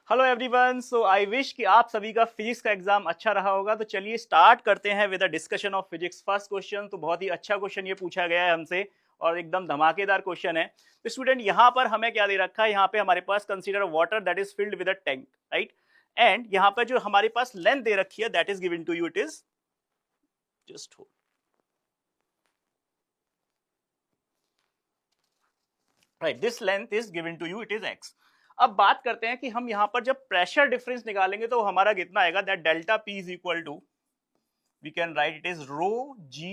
Hello everyone, so I wish कि आप सभी का फिजिक्स का एग्जाम अच्छा रहा होगा। तो चलिए स्टार्ट करते हैं with a discussion of physics. First question तो बहुत ही अच्छा क्वेश्चन ये पूछा गया है हमसे और एकदम धमाकेदार क्वेश्चन है। तो स्टूडेंट यहाँ पर हमें क्या दे रखा है, यहाँ पे हमारे पास consider water that is filled with a tank, right. And यहाँ पर जो हमारे पास लेंथ दे रखी है that is given to you, it is just hold, right, this length is given to you, it is X. अब बात करते हैं कि हम यहाँ पर जब प्रेशर डिफरेंस निकालेंगे तो हमारा कितना आएगा, that delta P is equal to, we can write it as rho gy,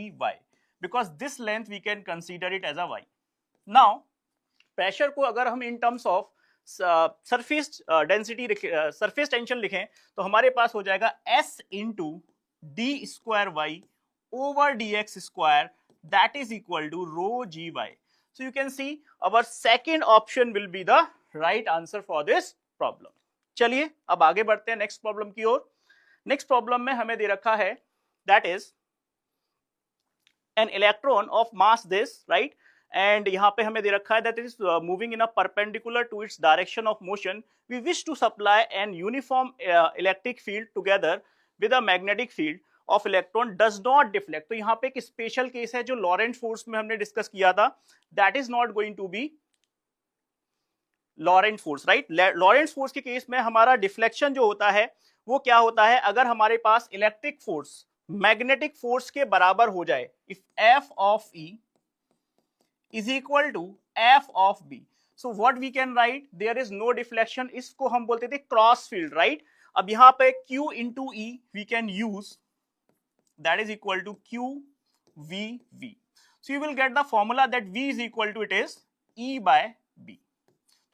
because this length we can consider it as a y. Now pressure को अगर हम in terms of surface density surface tension लिखें तो हमारे पास हो जाएगा s into d square y over dx square, that is equal to rho gy. So you can see our second option will be the right answer for this problem. चलिए अब आगे बढ़ते हैं नेक्स्ट प्रॉब्लम की ओर। Next problem में हमें दे रखा है that is an electron of mass this, right, and यहाँ पे हमें दे रखा है that is moving in a perpendicular to its direction of motion. We wish to supply an uniform electric field together with a magnetic field of electron does not deflect. तो यहाँ पे एक स्पेशल केस है जो Laurent force में हमने discuss किया था, that is not going to be Laurent force, right. Laurent force के केस में हमारा डिफ्लेक्शन जो होता है वो क्या होता है, अगर हमारे पास इलेक्ट्रिक फोर्स मैग्नेटिक फोर्स के बराबर हो जाए, if F of E is equal to F of B, so what we can write, there is no deflection, इसको हम बोलते थे क्रॉस फील्ड, राइट। अब यहां पे Q into E we can use, that is equal to Q V V, so you will get the formula that V is equal to it is E by B.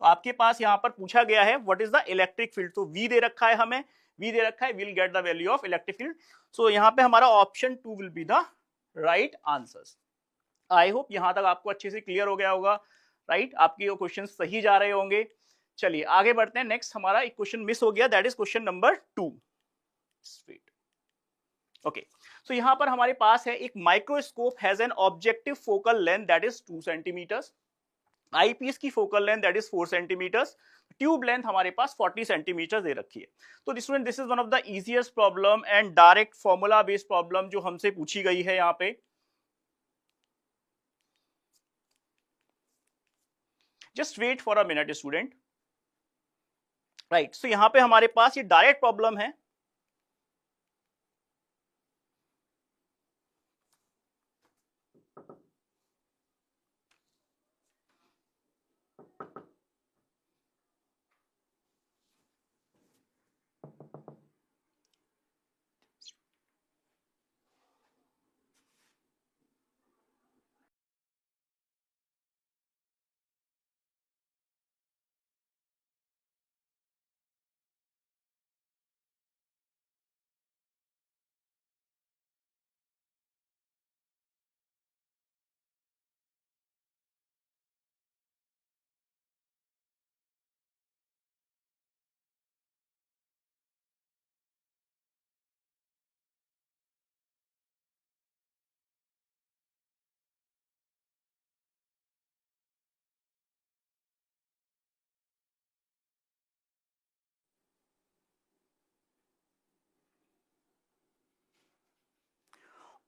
तो आपके पास यहां पर पूछा गया है what is the electric field, तो V दे रखा है हमें, V दे रखा है, will get the value of electric field. So यहां पे हमारा option 2 will be the right answers. I hope यहां तक आपको अच्छे से क्लियर हो गया होगा, राइट, आपके क्वेश्चन सही जा रहे होंगे। चलिए आगे बढ़ते हैं। नेक्स्ट हमारा एक क्वेश्चन मिस हो गया, that is question number 2। Okay, so यहां पर हमारे पास है एक microscope has an objective focal length that is 2 centimetres, eyepiece की focal length that is 4 centimetres, tube length हमारे पास 40 सेंटीमीटर दे रखी है। तो student this is one of the easiest problem and direct formula based problem जो हमसे पूछी गई है यहाँ पे। Just wait for a minute student, right. So यहाँ पे हमारे पास ये डायरेक्ट प्रॉब्लम है।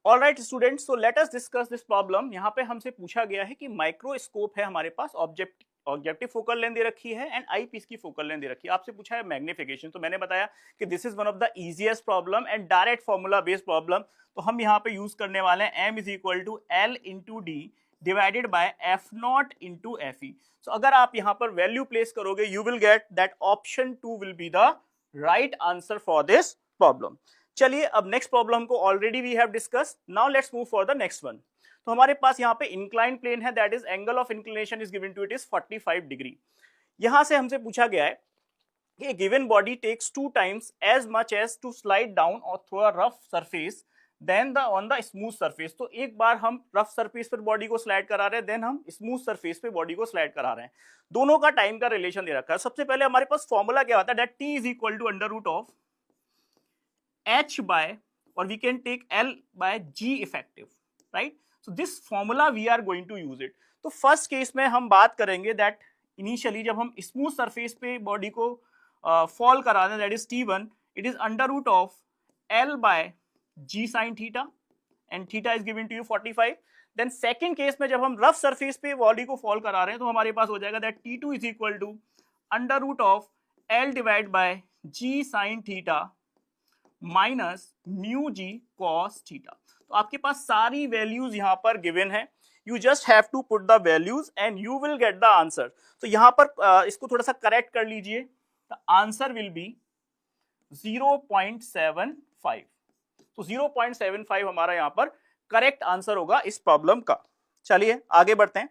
Alright students, so let us discuss this problem. यहाँ पे हमसे पूछा गया है कि माइक्रोस्कोप है हमारे पास, ऑब्जेक्टिव फोकल लेंथ दे रखी है एंड आई पीस की फोकल लेंथ दे रखी है। आपसे पूछा है मैग्निफिकेशन, तो मैंने बताया कि this is one of the easiest problem and direct formula based problem. तो हम यहाँ पे यूज करने वाले हैं m is equal to L into D divided by F naught into F E. So अगर आप यहाँ पर वैल्यू प्लेस करोगे you will get that option 2 will be the right answer for this problem. चलिए अब नेक्स्ट प्रॉब्लम को already we have discuss, now let's move for the next one. तो हमारे पास यहाँ पे इंक्लाइन प्लेन है, that is angle of inclination is given to it is 45 degree. यहां से हमसे पूछा गया है कि given body takes 2 times as much as to slide down और through a rough surface then the on the smooth surface. तो एक बार हम रफ सरफेस पर बॉडी को स्लाइड करा रहे हैं, देन हम स्मूथ सरफेस पे बॉडी को स्लाइड करा रहे हैं। दोनों का टाइम का रिलेशन दे रखा है। सबसे पहले हमारे पास फॉर्मूला क्या होता है, that T is equal to under root of h by, or we can take L by G effective, right? So this formula we are going to use it. तो फर्स्ट केस में हम बात करेंगे that initially जब हम smooth surface पे body को fall करा दें, that is T1, it is under root of L by G sin theta and theta is given to you 45. Then second case में जब हम रफ सरफेस पे बॉडी को फॉल करा रहे हैं तो हमारे पास हो जाएगा that T2 is equal to under root of L divide by G sin theta minus mu G cos theta. तो आपके पास सारी वैल्यूज यहां पर गिवन है, you just have to put the values and you will get the answer. तो यहां पर इसको थोड़ा सा करेक्ट कर लीजिए, द आंसर विल बी 0.75. तो 0.75 हमारा यहां पर करेक्ट आंसर होगा इस प्रॉब्लम का. चलिए आगे बढ़ते हैं.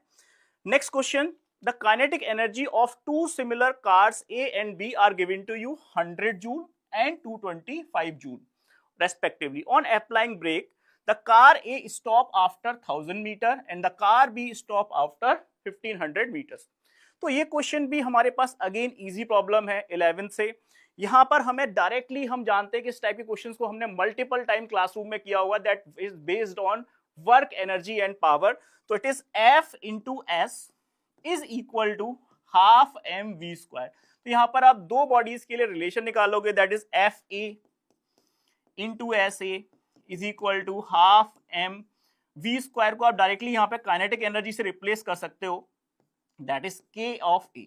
Next question, the kinetic energy of two similar cars A and B are given to you 100 joule and 225 joule respectively. On applying brake, the car A stop after 1000 meter and the car B stop after 1500 meters. तो ये question भी हमारे पास again easy problem है 11 से. यहां पर हमें directly हम जानते हैं कि इस टाइप के क्वेश्चंस को हमने मल्टीपल टाइम क्लासरूम में किया हुआ, that is based on work energy and power. तो it is F into S is equal to half mv square. तो यहां पर आप दो बॉडीज के लिए रिलेशन निकालोगे, that is FA into SA is equal to half mv square को आप डायरेक्टली यहां पे काइनेटिक एनर्जी से रिप्लेस कर सकते हो, that is K of A.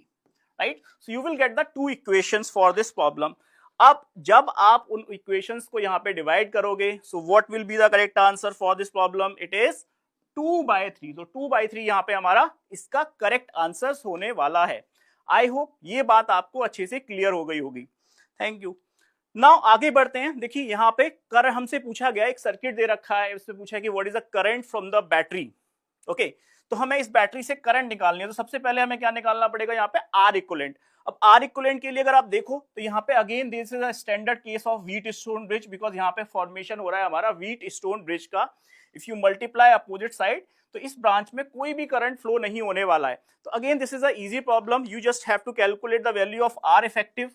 Right, so you will get the two equations for this problem. अब जब आप उन इक्वेशंस को यहां पे डिवाइड करोगे, सो what will be the correct answer for this problem? It is 2/3. तो 2/3 यहां पे हमारा इसका करेक्ट आंसर होने वाला है. आई होप ये बात आपको अच्छे से क्लियर हो गई होगी. Thank you. नाउ आगे बढ़ते हैं. देखिए यहां पे कर हमसे पूछा गया, एक सर्किट दे रखा है, उससे पूछा है कि what is the current from the battery. Okay, तो हमें इस बैटरी से करंट निकालनी है. तो सबसे पहले हमें क्या निकालना पड़ेगा? यहाँ पे आर इक्विवेलेंट. अब आर इक्विवेलेंट के लिए अगर आप देखो तो यहाँ पे again this is a standard case of wheat stone bridge, because यहाँ पे फॉर्मेशन हो रहा है हमारा व्हीट स्टोन ब्रिज का. If you multiply opposite side तो इस ब्रांच में कोई भी करंट फ्लो नहीं होने वाला है. तो again this is a easy problem, you just have to calculate the value of R effective,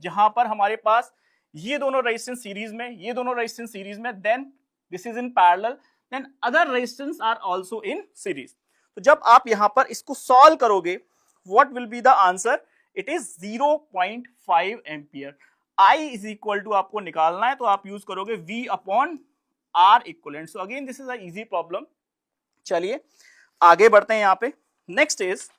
जहां पर हमारे पास ये दोनों रेजिस्टेंस सीरीज में, ये दोनों रेजिस्टेंस सीरीज में, then this is in parallel, then other resistance are also in series. तो जब आप यहां पर इसको सॉल्व करोगे, what will be the answer? It is 0.5 ampere. I is equal to आपको निकालना है तो आप यूज करोगे V upon R equivalent. So again this is a easy problem. चलिए आगे बढ़ते हैं. यहां पे next is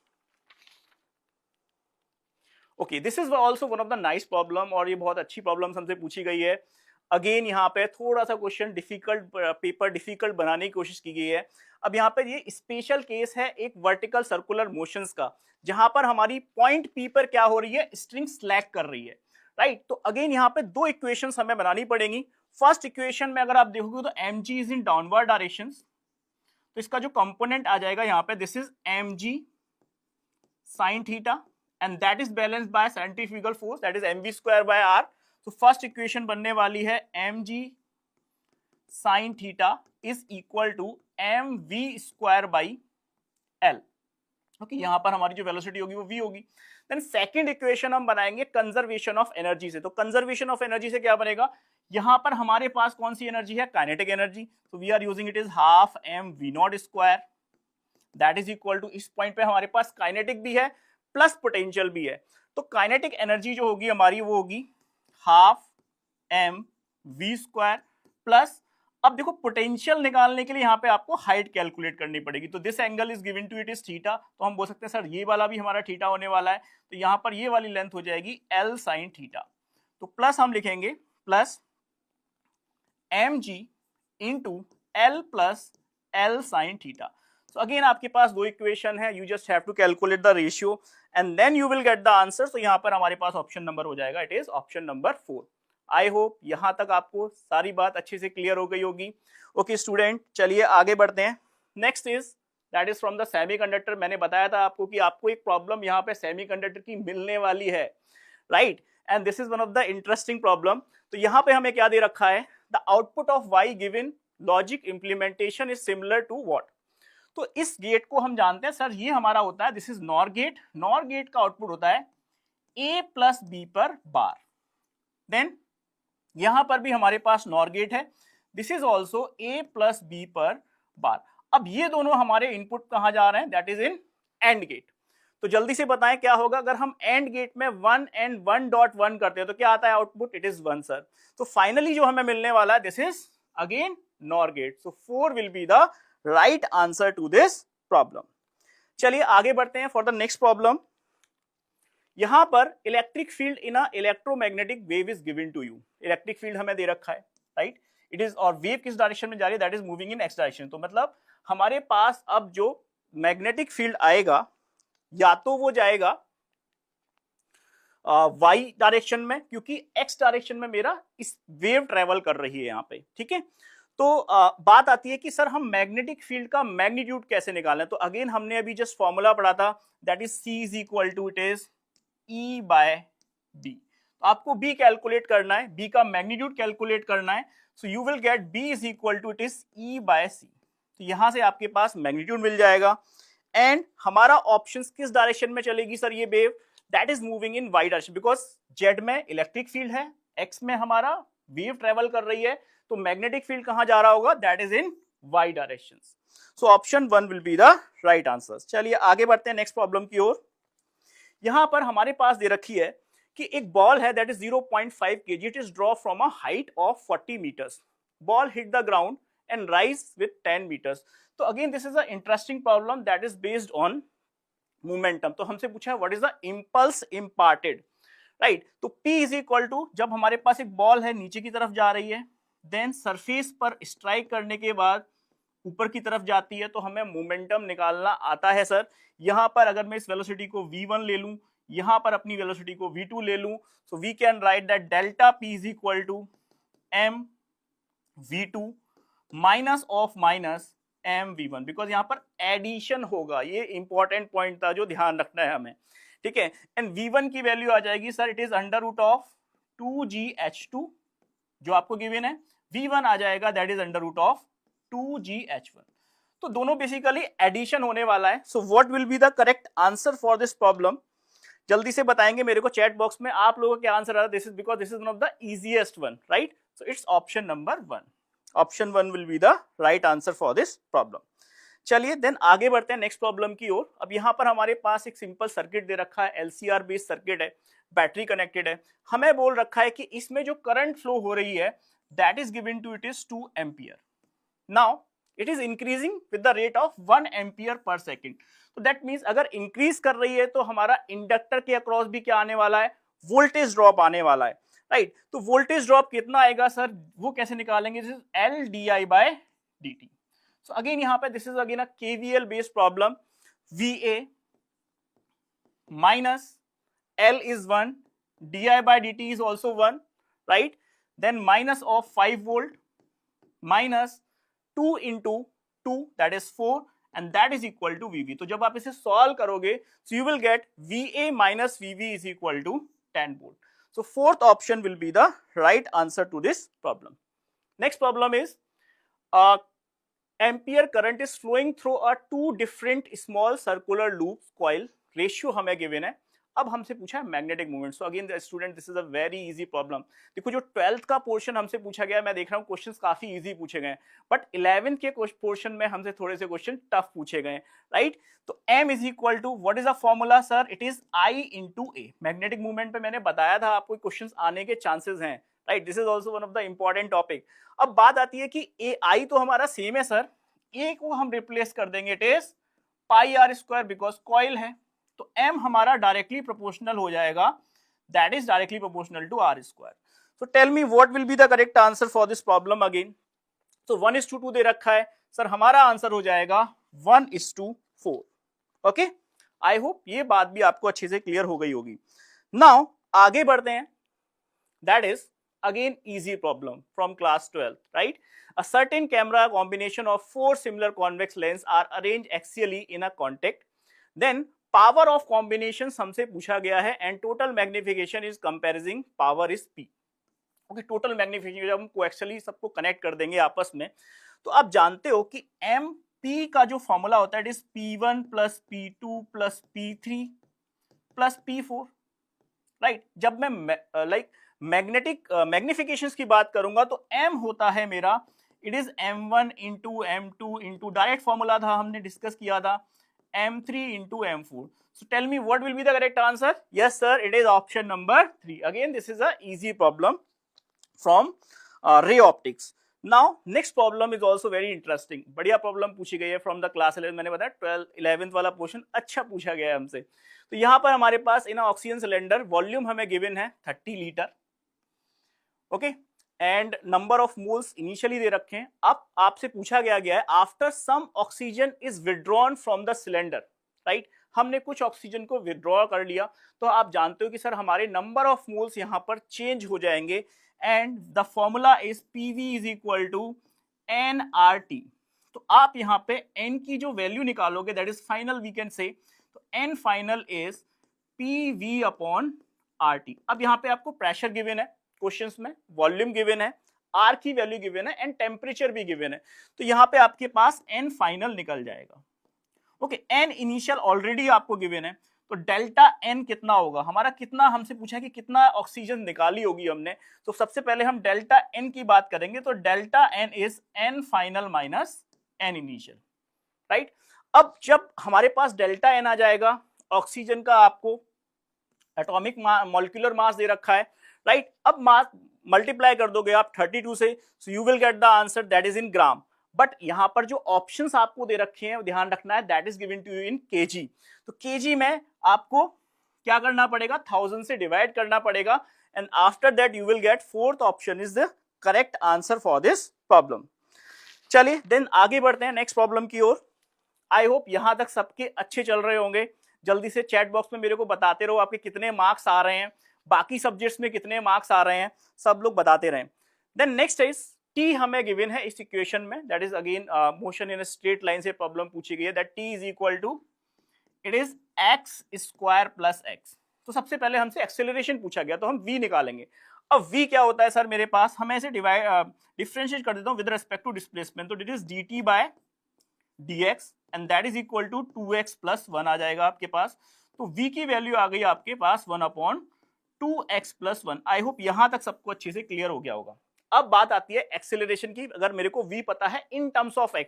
okay, this is also one of the nice problem, और ये बहुत अच्छी प्रॉब्लम हमसे पूछी गई है. अगेन यहाँ पे थोड़ा सा क्वेश्चन डिफिकल्ट, पेपर डिफिकल्ट बनाने की कोशिश की गई है. अब यहाँ पे ये स्पेशल केस है एक वर्टिकल सर्कुलर मोशंस का, जहां पर हमारी पॉइंट P पर क्या हो रही है? स्ट्रिंग स्लैक कर रही है. राइट, तो अगेन यहाँ पे दो इक्वेशंस हमें बनानी पड़ेंगी. फर्स्ट इक्वेशन में अगर आप देखोगे तो mg is in downward direction, तो इसका जो कंपोनेंट आ जाएगा यहाँ पे, this is mg sin theta and that is balanced by centrifugal force, that is mv square by r. तो फर्स्ट इक्वेशन बनने वाली है mg sin theta is equal to mv square by l. Okay, यहां पर हमारी जो velocity होगी वो v होगी. देन सेकंड इक्वेशन हम बनाएंगे कंजर्वेशन ऑफ एनर्जी से. तो कंजर्वेशन ऑफ एनर्जी से क्या बनेगा? यहां पर हमारे पास कौन सी एनर्जी है? Kinetic energy. तो we are using it is half mv naught square, that is equal to, इस पॉइंट पे हमारे पास काइनेटिक भी है प्लस पोटेंशियल भी है. तो काइनेटिक एनर्जी जो होगी हमारी वो होगी हाफ mv स्क्वायर प्लस, अब देखो पोटेंशियल निकालने के लिए यहाँ पे आपको हाइट कैलकुलेट करनी पड़ेगी. तो this angle is given to it is theta, तो हम बोल सकते हैं सर ये वाला भी हमारा थीटा होने वाला है. तो यहाँ पर ये वाली लेंथ हो जाएगी L sin थीटा. तो प्लस हम लिखेंगे plus mg into L plus L sin theta. So again आपके पास दो इक्वेशन है, you just have to calculate the ratio and then you will get the answer. तो यहाँ पर हमारे पास ऑप्शन नंबर हो जाएगा, it is option number 4. I hope यहां तक आपको सारी बात अच्छे से क्लियर हो गई होगी. ओके स्टूडेंट, चलिए आगे बढ़ते हैं. Next is that is from the semiconductor. मैंने बताया था आपको कि आपको एक प्रॉब्लम यहाँ पे सेमीकंडक्टर की मिलने वाली है, right, and this is one of the interesting problem. तो यहाँ पे हमें क्या दे रखा है? The output of y given logic implementation is similar to what? तो इस गेट को हम जानते हैं सर ये हमारा होता है, this is NOR gate. NOR gate का आउटपुट होता है a प्लस बी पर बार. देन यहां पर भी हमारे पास नॉर गेट है, this is also a plus B पर बार. अब ये दोनों हमारे इनपुट कहां जा रहे हैं? That is in AND gate. तो जल्दी से बताएं क्या होगा अगर हम एंड गेट में 1 and 1.1 करते हैं तो क्या आता है आउटपुट, इट इज 1 सर। तो फाइनली जो हमें मिलने वाला है this is again NOR gate. So 4 will be the right answer to this problem. चलिए आगे बढ़ते हैं फॉर द नेक्स्ट प्रॉब्लम। यहां पर electric field in a electromagnetic wave is given to you. Electric field हमें दे रखा है, राइट, इट इज, और वेव किस डायरेक्शन में जा रही है, that is moving in X direction. तो मतलब हमारे पास अब जो मैग्नेटिक फील्ड आएगा या तो वो जाएगा वाई डायरेक्शन में, क्योंकि एक्स डायरेक्शन में मेरा इस वेव ट्रेवल कर रही है यहाँ पे, ठीक है। तो बात आती है कि सर हम मैग्नेटिक फील्ड का मैग्नीट्यूड कैसे निकालें। तो अगेन हमने अभी जस्ट फॉर्मूला पढ़ा था, that is C is equal to it is E by B। तो आपको B कैलकुलेट करना है, B का मैग्नीट्यूड कैलकुलेट करना है। So you will get B is equal to it is E by C। तो यहां से आपके पास मैग्नीट्यूड मिल जाएगा एंड हमारा ऑप्शन किस डायरेक्शन में चलेगी सर ये wave, that is moving in Y direction, because Z में इलेक्ट्रिक फील्ड है, एक्स में हमारा वेव ट्रेवल कर रही है, तो मैग्नेटिक फील्ड कहां जा रहा होगा, that is in Y direction. So option 1 will be the right answer. चलिए आगे बढ़ते हैं नेक्स्ट प्रॉब्लम की ओर। यहां पर हमारे पास दे रखी है कि एक बॉल है that is 0.5 kg, it is draw from a height of 40 meters, ball hit the ground and rise with 10 meters। तो again this is a interesting problem that is based on momentum. तो हमसे पूछा है what is the impulse imparted, right. तो P is equal to, जब हमारे पास एक ball है नीचे की तरफ जा रही है, देन सरफेस पर स्ट्राइक करने के बाद ऊपर की तरफ जाती है, तो हमें मोमेंटम निकालना आता है सर। यहां पर अगर मैं इस वेलोसिटी को v1 ले लूं, यहां पर अपनी वेलोसिटी को v2 ले लूं, so we can write that delta P is equal to m v2 minus of minus m v1, because यहां पर एडिशन होगा, ये इंपॉर्टेंट पॉइंट था जो ध्यान रखना है हमें, ठीक है। एंड v1 की वैल्यू आ जाएगी sir, it is under root of 2gh2 जो आपको गिवन है, v1 आ जाएगा that is under root of 2gh1। तो दोनों बेसिकली एडिशन होने वाला है। So what will be the correct answer for this problem, जल्दी से बताएंगे मेरे को चैट बॉक्स में आप लोगों के आंसर आ रहा है। This is because this is one of the easiest one, right. So it's option number 1। Option 1 will be the right answer for this problem. चलिए देन आगे बढ़ते हैं नेक्स्ट प्रॉब्लम की ओर। अब यहाँ पर हमारे पास एक सिंपल सर्किट दे रखा है, एलसीआर बेस्ड सर्किट है, बैटरी कनेक्टेड है। हमें बोल रखा है कि इसमें जो करंट फ्लो हो रही है that is given to it is 2 ampere. Now it is increasing with the rate of 1 ampere per second. तो दैट मीन्स अगर इंक्रीज कर रही है तो हमारा इंडक्टर के अक्रॉस भी क्या आने वाला है, वोल्टेज ड्रॉप आने वाला है, राइट। तो वोल्टेज ड्रॉप कितना आएगा सर, वो कैसे निकालेंगे, this is L D I by D T. So again यहाँ पे this is again a KVL based problem, VA minus L is 1, D I by D T is also 1, right. Then minus of 5 volt minus 2 into 2 that is 4 and that is equal to VV। तो जब आप इसे solve करोगे so you will get VA minus VV is equal to 10 volt। So fourth option will be the right answer to this problem। Next problem is ampere current is flowing through a 2 different small circular loops coil, ratio हमें given है। अब हमसे पूछा है magnetic movement. So again student this is a very easy problem. देखो जो 12th का portion हमसे पूछा गया, मैं देख रहा हूँ क्वेश्चंस काफी इजी पूछे गए, बट 11th के पोर्शन में हमसे थोड़े से क्वेश्चन टफ पूछे गए, राइट। तो m is equal to what is a formula sir, it is I into A. Magnetic movement पे मैंने बताया था आपको क्वेश्चन आने के चांसेस हैं, right. This is also one of the important topic. अब बात आती है कि ए आई तो हमारा सेम है सर, ए को हम रिप्लेस कर देंगे, it is pi are square because coil है, तो m हमारा डायरेक्टली प्रोपोर्शनल हो जाएगा, that is directly proportional to R square. So tell me what will be the correct answer for this problem again. तो 1:2 दे रखा है सर, हमारा answer हो जाएगा 1:4। ओके, आई होप ये बात भी आपको अच्छे से क्लियर हो गई होगी। नाउ आगे बढ़ते हैं, that is again easy problem from class 12th, right? A certain camera combination of 4 similar convex lens are arranged axially in a contact, then power of combinations हमसे पूछा गया है and total magnification is comparison power is P। Okay, total magnification जब हम कोएक्सियली सबको connect कर देंगे आपस में, तो आप जानते हो कि एम पी का जो फॉर्मूला होता है it is P1 plus P2 plus P3 plus P4, right. जब मैं लाइक मैग्नेटिक मैग्निफिकेशंस की बात करूंगा तो m होता है मेरा, it is m1 into m2 into, direct formula था हमने डिस्कस किया था, m3 into m4. So tell me what will be the correct answer? Yes sir, it is option number 3. Again this is a easy problem from ray optics. Now next problem is also very interesting. बढ़िया problem पूछी गई है from the class 11. मैंने बताया 11th वाला portion अच्छा पूछा गया है हमसे. तो यहाँ पर हमारे पास इन ऑक्सीजन सिलेंडर वॉल्यूम हमें गिवन है 30 litre. Okay, and number of moles initially दे रखे हैं. अब आपसे पूछा गया है after some oxygen is withdrawn from the cylinder, right. हमने कुछ ऑक्सीजन को विड्रॉ कर लिया, तो आप जानते हो कि सर हमारे नंबर ऑफ मोल्स यहां पर चेंज हो जाएंगे, and the formula is PV is equal to NRT. तो आप यहां पे n की जो वैल्यू निकालोगे that is final we can say, तो n final is PV upon RT. अब यहां पे आपको प्रेशर गिवन है क्वेश्चंस में, वॉल्यूम गिवन है, R की वैल्यू गिवन है एंड टेम्परेचर भी गिवन है. तो यहां पे आपके पास n फाइनल निकल जाएगा. ओके, n इनिशियल ऑलरेडी आपको गिवन है, तो डेल्टा n कितना होगा हमारा, कितना हमसे पूछा कि कितना ऑक्सीजन निकाली होगी हमने. तो सबसे पहले हम डेल्टा n की बात करेंगे, तो delta n is n final minus n initial, right. अब जब हमारे पास डेल्टा n आ जाएगा, ऑक्सीजन का आपको एटॉमिक मॉलिक्यूलर मास दे रखा है, राइट. अब मास मल्टीप्लाई कर दोगे आप 32 से, सो you will get the answer that is in gram. But यहां पर जो ऑप्शंस आपको दे रखे हैं ध्यान रखना है, that is given to you in KG. तो केजी में आपको क्या करना पड़ेगा, 1000 से डिवाइड करना पड़ेगा, and after that you will gate fourth option is the correct answer for this problem. चलिए देन आगे बढ़ते हैं नेक्स्ट प्रॉब्लम की ओर. आई होप यहां तक सबके अच्छे चल रहे होंगे. जल्दी से चैट बॉक्स में मेरे को बताते रहो आपके कितने मार्क्स आ रहे हैं, बाकी सब्जेक्ट्स में कितने मार्क्स आ रहे हैं, सब लोग बताते रहें. देन नेक्स्ट इज टी हमें गिवन है इस इक्वेशन में, that is again motion in straight line से प्रॉब्लम पूछी गई है, that T is equal to it is X square plus X. तो सबसे पहले हमसे एक्सेलरेशन पूछा गया, तो हम v निकालेंगे. अब v क्या होता है सर मेरे पास, हमें ऐसे डिफरेंशिएट कर देता हूं विद रिस्पेक्ट टू डिस्प्लेसमेंट. तो it is dt by dx and that is equal to 2x plus 1 आ जाएगा आपके पास. तो v की वैल्यू आ गई आपके पास 1 अपॉन 2x प्लस 1. आई होप यहां तक सबको अच्छे से क्लियर हो गया होगा. अब बात आती है एक्सेलरेशन की. अगर मेरे को v पता है इन टर्म्स ऑफ x,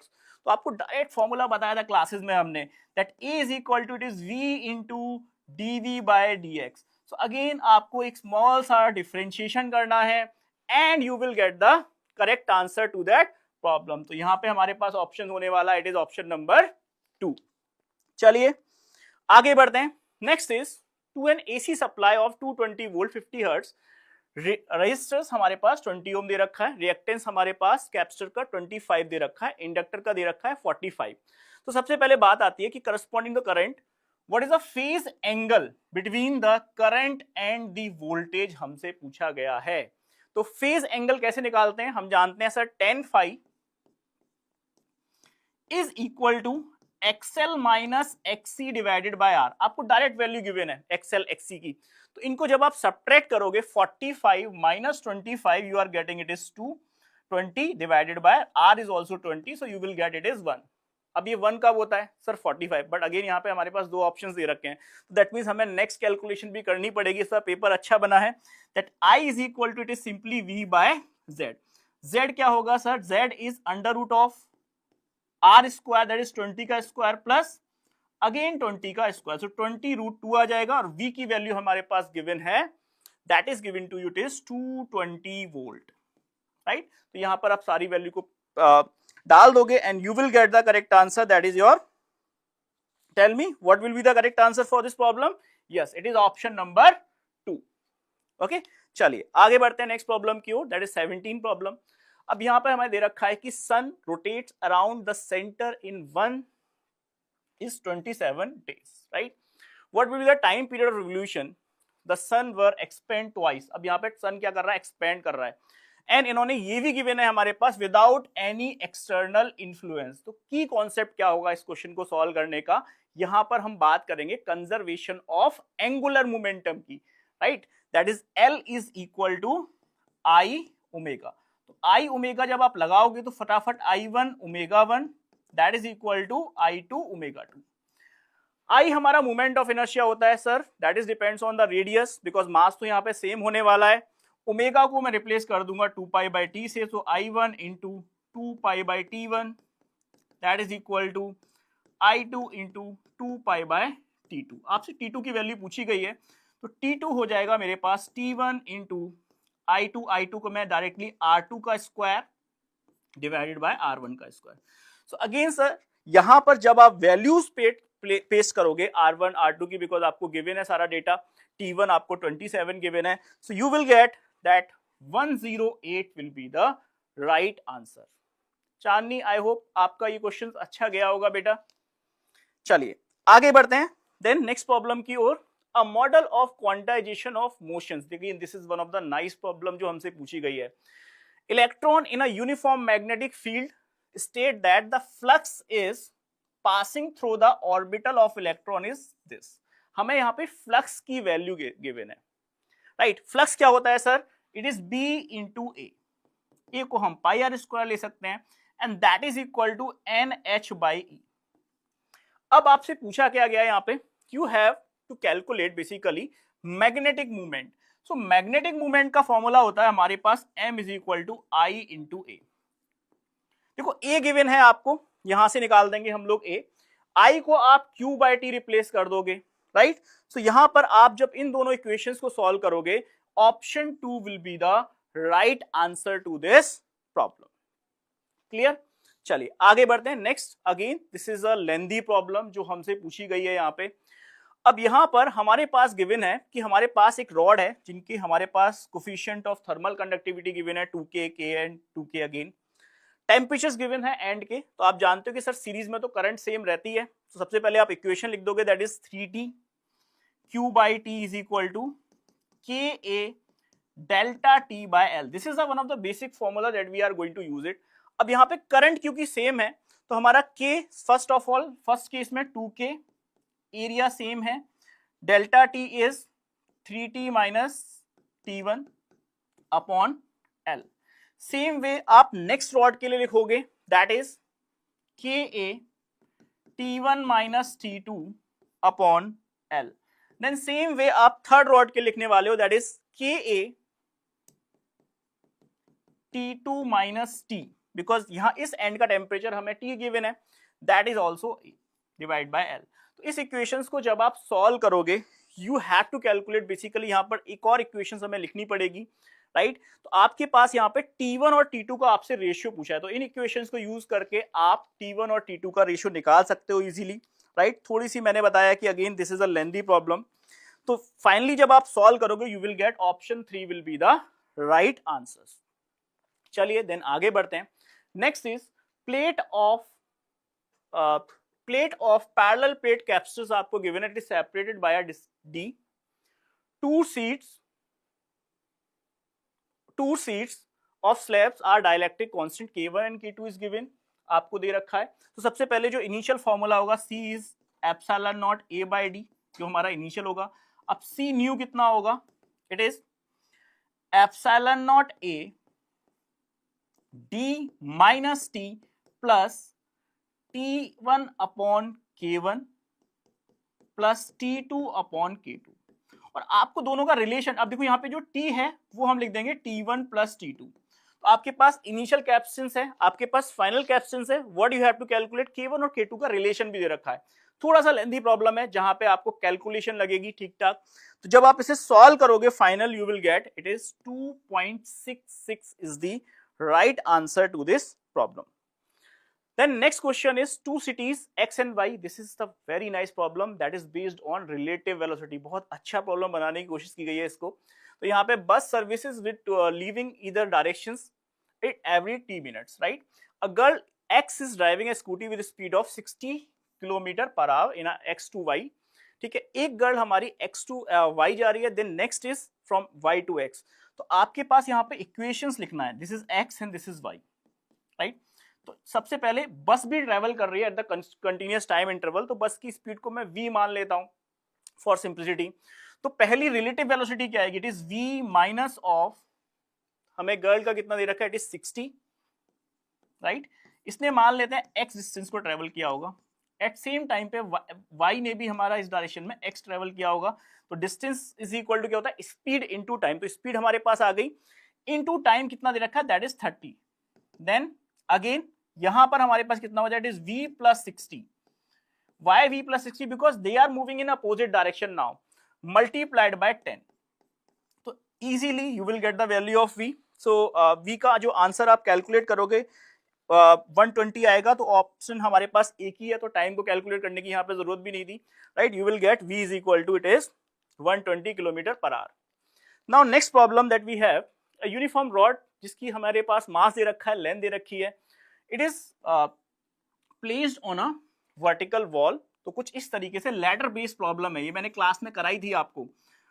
तो आपको डायरेक्ट फॉर्मूला बताया था क्लासेस में हमने, that a is equal to it is v into dv by dx. So again आपको एक स्मॉल सा डिफरेंशिएशन करना है and you will get the correct answer to that problem. तो यहां पे हमारे पास ऑप्शन होने वाला इट इज ऑप्शन नंबर 2. चलिए आगे बढ़ते हैं. Next is to an AC supply of 220 volt 50 hertz. Resistors हमारे पास 20 ओम दे रखा है, रिएक्टेंस हमारे पास कैपेसिटर का 25 दे रखा है, इंडक्टर का दे रखा है 45. तो सबसे पहले बात आती है कि corresponding the current, what is the phase angle between the current and the voltage हमसे पूछा गया है. तो फेज एंगल कैसे निकालते हैं, हम जानते हैं sir tan phi is equal to XL minus XC divided by R. आपको डायरेक्ट वैल्यू गिवन है XL XC की, तो इनको जब आप सब्ट्रैक्ट करोगे 45 minus 25 you are getting it is 220 divided by R is also 20, so you will get it is 1. अब ये 1 कब होता है सर 45, बट अगेन यहाँ पे हमारे पास दो ऑप्शंस दे रखे हैं, दैट मींस हमें नेक्स्ट कैलकुलेशन भी करनी पड़ेगी. इसका पेपर अच्छा बना है, that I is equal to it is simply V by Z. Z क्या होगा सर, Z is under root of R square that is 20 का स्क्वायर प्लस अगेन 20 का स्क्वायर, सो 20 रूट 2 आ जाएगा. और V की वैल्यू हमारे पास गिवन है, that is given to you it is 220 volt, right. तो यहां पर आप सारी वैल्यू को डाल दोगे and you will get the correct answer, that is your, tell me what will be the correct answer for this problem. Yes, it is option number 2. Okay, चलिए आगे बढ़ते हैं नेक्स्ट प्रॉब्लम की ओर, दैट इज 17 प्रॉब्लम. अब यहां पर हमें दे रखा है कि sun rotates around the centre in 1 is 27 days, right? What will be the time period of revolution the sun were expand twice. अब यहाँ पे सन क्या कर रहा है, एक्सपेंड कर रहा है. एंड इन्होंने ये भी गिवन है हमारे पास विदाउट एनी एक्सटर्नल इन्फ्लुएंस. तो की कॉन्सेप्ट क्या होगा इस क्वेश्चन को सॉल्व करने का, यहाँ पर हम बात करेंगे कंजर्वेशन ऑफ एंगुलर मोमेंटम की, right. That is L is equal to I omega. तो I ओमेगा जब आप लगाओगे तो फटाफट I1 omega 1 that is equal to I2 omega 2. I हमारा मोमेंट ऑफ इनर्शिया होता है sir, that is depends on the radius, because mass तो यहाँ पे सेम होने वाला है. ओमेगा को मैं रिप्लेस कर दूंगा 2 पाई बाई टी से, so I1 into 2 pi by T1 that is equal to I2 into 2 pi by T2। आपसे T2 की वैल्यू पूछी गई है, तो T2 हो जाएगा मेरे पास T1 इंटू I2 को मैं डायरेक्टली R2 का स्क्वायर डिवाइडेड बाय R1 का स्क्वायर। सो अगेन सर, यहां पर जब आप वैल्यूज पेस्ट करोगे R1 R2 की, बिकॉज आपको गिवन है सारा डेटा, T1 आपको 27 गिवन है, so you will get that 108 will be the right answer. Chandni, I hope आपका ये क्वेश्चन अच्छा गया होगा बेटा। चलिए आगे बढ़ते हैं देन नेक्स्ट प्रॉब्लम की ओर। A model of quantisation of motions. देखिए this is one of the nice problem जो हमसे पूछी गई है। Electron in a uniform magnetic field state that the flux is passing through the orbital of electron is this. हमें यहाँ पे flux की वैल्यू गिवन है, राइट। फ्लक्स क्या होता है sir? It is B into A को हम पाई आर स्क्वायर ले सकते हैं, and that is equal to NH by E। अब आपसे पूछा क्या गया यहाँ पे, you have to calculate basically magnetic movement. So magnetic movement का फॉर्मूला होता है हमारे पास M is equal to I into A. देखो A गिवन है आपको, यहां से निकाल देंगे हम लोग A, I को आप Q बाई T रिप्लेस कर दोगे, राइट। सो यहां पर आप जब इन दोनों इक्वेशंस को सॉल्व करोगे, option 2 will be the right answer to this problem. Clear? चलिए आगे बढ़ते हैं next. Again this is a lengthy problem जो हमसे पूछी गई है यहाँ पे। अब यहां पर हमारे पास गिवन है कि हमारे पास एक रॉड है जिनकी हमारे पास coefficient of thermal conductivity given है 2K, K and 2K again. Temperatures given है एंड के। तो आप जानते हो कि सर सीरीज में तो करंट सेम रहती है, तो सबसे पहले आप इक्वेशन लिख दोगे, that is 3T Q by T is equal to KA delta T by L। This is one of the basic formula that we are going to use it. अब यहाँ पे करंट क्योंकि सेम है, तो हमारा K first of all first case में 2K, area same है, delta T is 3T minus T1 upon L। Same way आप नेक्स्ट रॉड के लिए लिखोगे, that is KA T1 minus T2 upon L। Then same way आप third rod के लिखने वाले हो, that is KA T2 minus T, because यहां इस एंड का टेम्परेचर हमें T गिवन है, that is also divide by L। तो इस इक्वेशंस को जब आप सॉल्व करोगे, you have to calculate basically, यहां पर एक और इक्वेशन हमें लिखनी पड़ेगी, राइट। तो आपके पास यहाँ पे T1 और T2 का आपसे रेशियो पूछा है, तो इन इक्वेशंस को यूज करके आप T1 और T2 का रेशियो निकाल सकते हो इजीली, राइट। थोड़ी सी मैंने बताया कि again this is a lengthy problem. तो फाइनली जब आप सॉल्व करोगे, you will get option 3 will be the right answer. चलिए देन आगे बढ़ते हैं। Next is plate of parallel plate capacitors आपको गिवन है, it is separated by a D। two sheets of slabs are dielectric constant K1 and K2 is given, आपको दे रखा है। तो सबसे पहले जो इनिशियल फॉर्मूला होगा, C is epsilon not A by D, जो हमारा इनिशियल होगा। अब C न्यू कितना होगा, it is epsilon not A D minus T plus T1 upon K1 plus T2 upon K2। और आपको दोनों का रिलेशन, अब देखो यहाँ पे जो T है वो हम लिख देंगे T1 प्लस T2। तो आपके पास इनिशियल कैपेसिटेंस है, आपके पास फाइनल कैपेसिटेंस है, what you have to calculate K1 और K2 का रिलेशन भी दे रखा है। थोड़ा सा लेंथी प्रॉब्लम है जहां पे आपको कैलकुलेशन लगेगी ठीक ठाक। तो जब आप इसे सॉल्व करोगे, final you will get it is 2.66 is the right answer to this problem. Then next question is two cities X and Y. This is the very nice problem that is based on relative velocity. बहुत अच्छा problem बनाने की कोशिश की गई है इसको। तो यहाँ पे bus services with leaving either directions at every t minutes, right? A girl X is driving a scooty with a speed of 60 km/h in a X to Y. ठीक है, एक गर्ल हमारी X to Y जा रही है, then next is from Y to X. तो आपके पास यहाँ पे इक्वेशंस लिखना है, this is X and this is Y, right? तो सबसे पहले बस भी ट्रेवल कर रही है at the continuous time interval, तो बस की स्पीड को मैं v मान लेता हूं फॉर सिंप्लिसिटी। तो पहली रिलेटिव वेलोसिटी क्या आएगी, it is v minus of, हमें गर्ल का कितना दे रखा है, इट इज 60, राइट। इसने मान लेते हैं x डिस्टेंस को ट्रेवल किया होगा, एट सेम टाइम पे y ने भी हमारा इस डायरेक्शन में x ट्रेवल किया होगा। तो डिस्टेंस इज इक्वल टू क्या होता है, स्पीड इनटू टाइम। तो स्पीड हमारे पास आ गई, इनटू टाइम कितना दे रखा है, दैट इज 30। देन अगेन यहां पर हमारे पास कितना हो जाए, it is v plus 60 Why v plus 60? Because they are moving in opposite direction now. Multiplied by 10. तो easily you will get the value of v. So v का जो answer आप कैलकुलेट करोगे 120 आएगा, तो ऑप्शन हमारे पास एक ही है, तो टाइम को कैलकुलेट करने की यहाँ पे जरूरत भी नहीं थी, right. You will get v is equal to, it is 120 kilometre per hour. Now next problem that we have, a uniform rod जिसकी हमारे पास मास दे रखा है, लेंथ दे रखी है. It is placed on a vertical wall. तो कुछ इस तरीके से लैडर बेस्ड प्रॉब्लम है, ये मैंने क्लास में कराई थी आपको,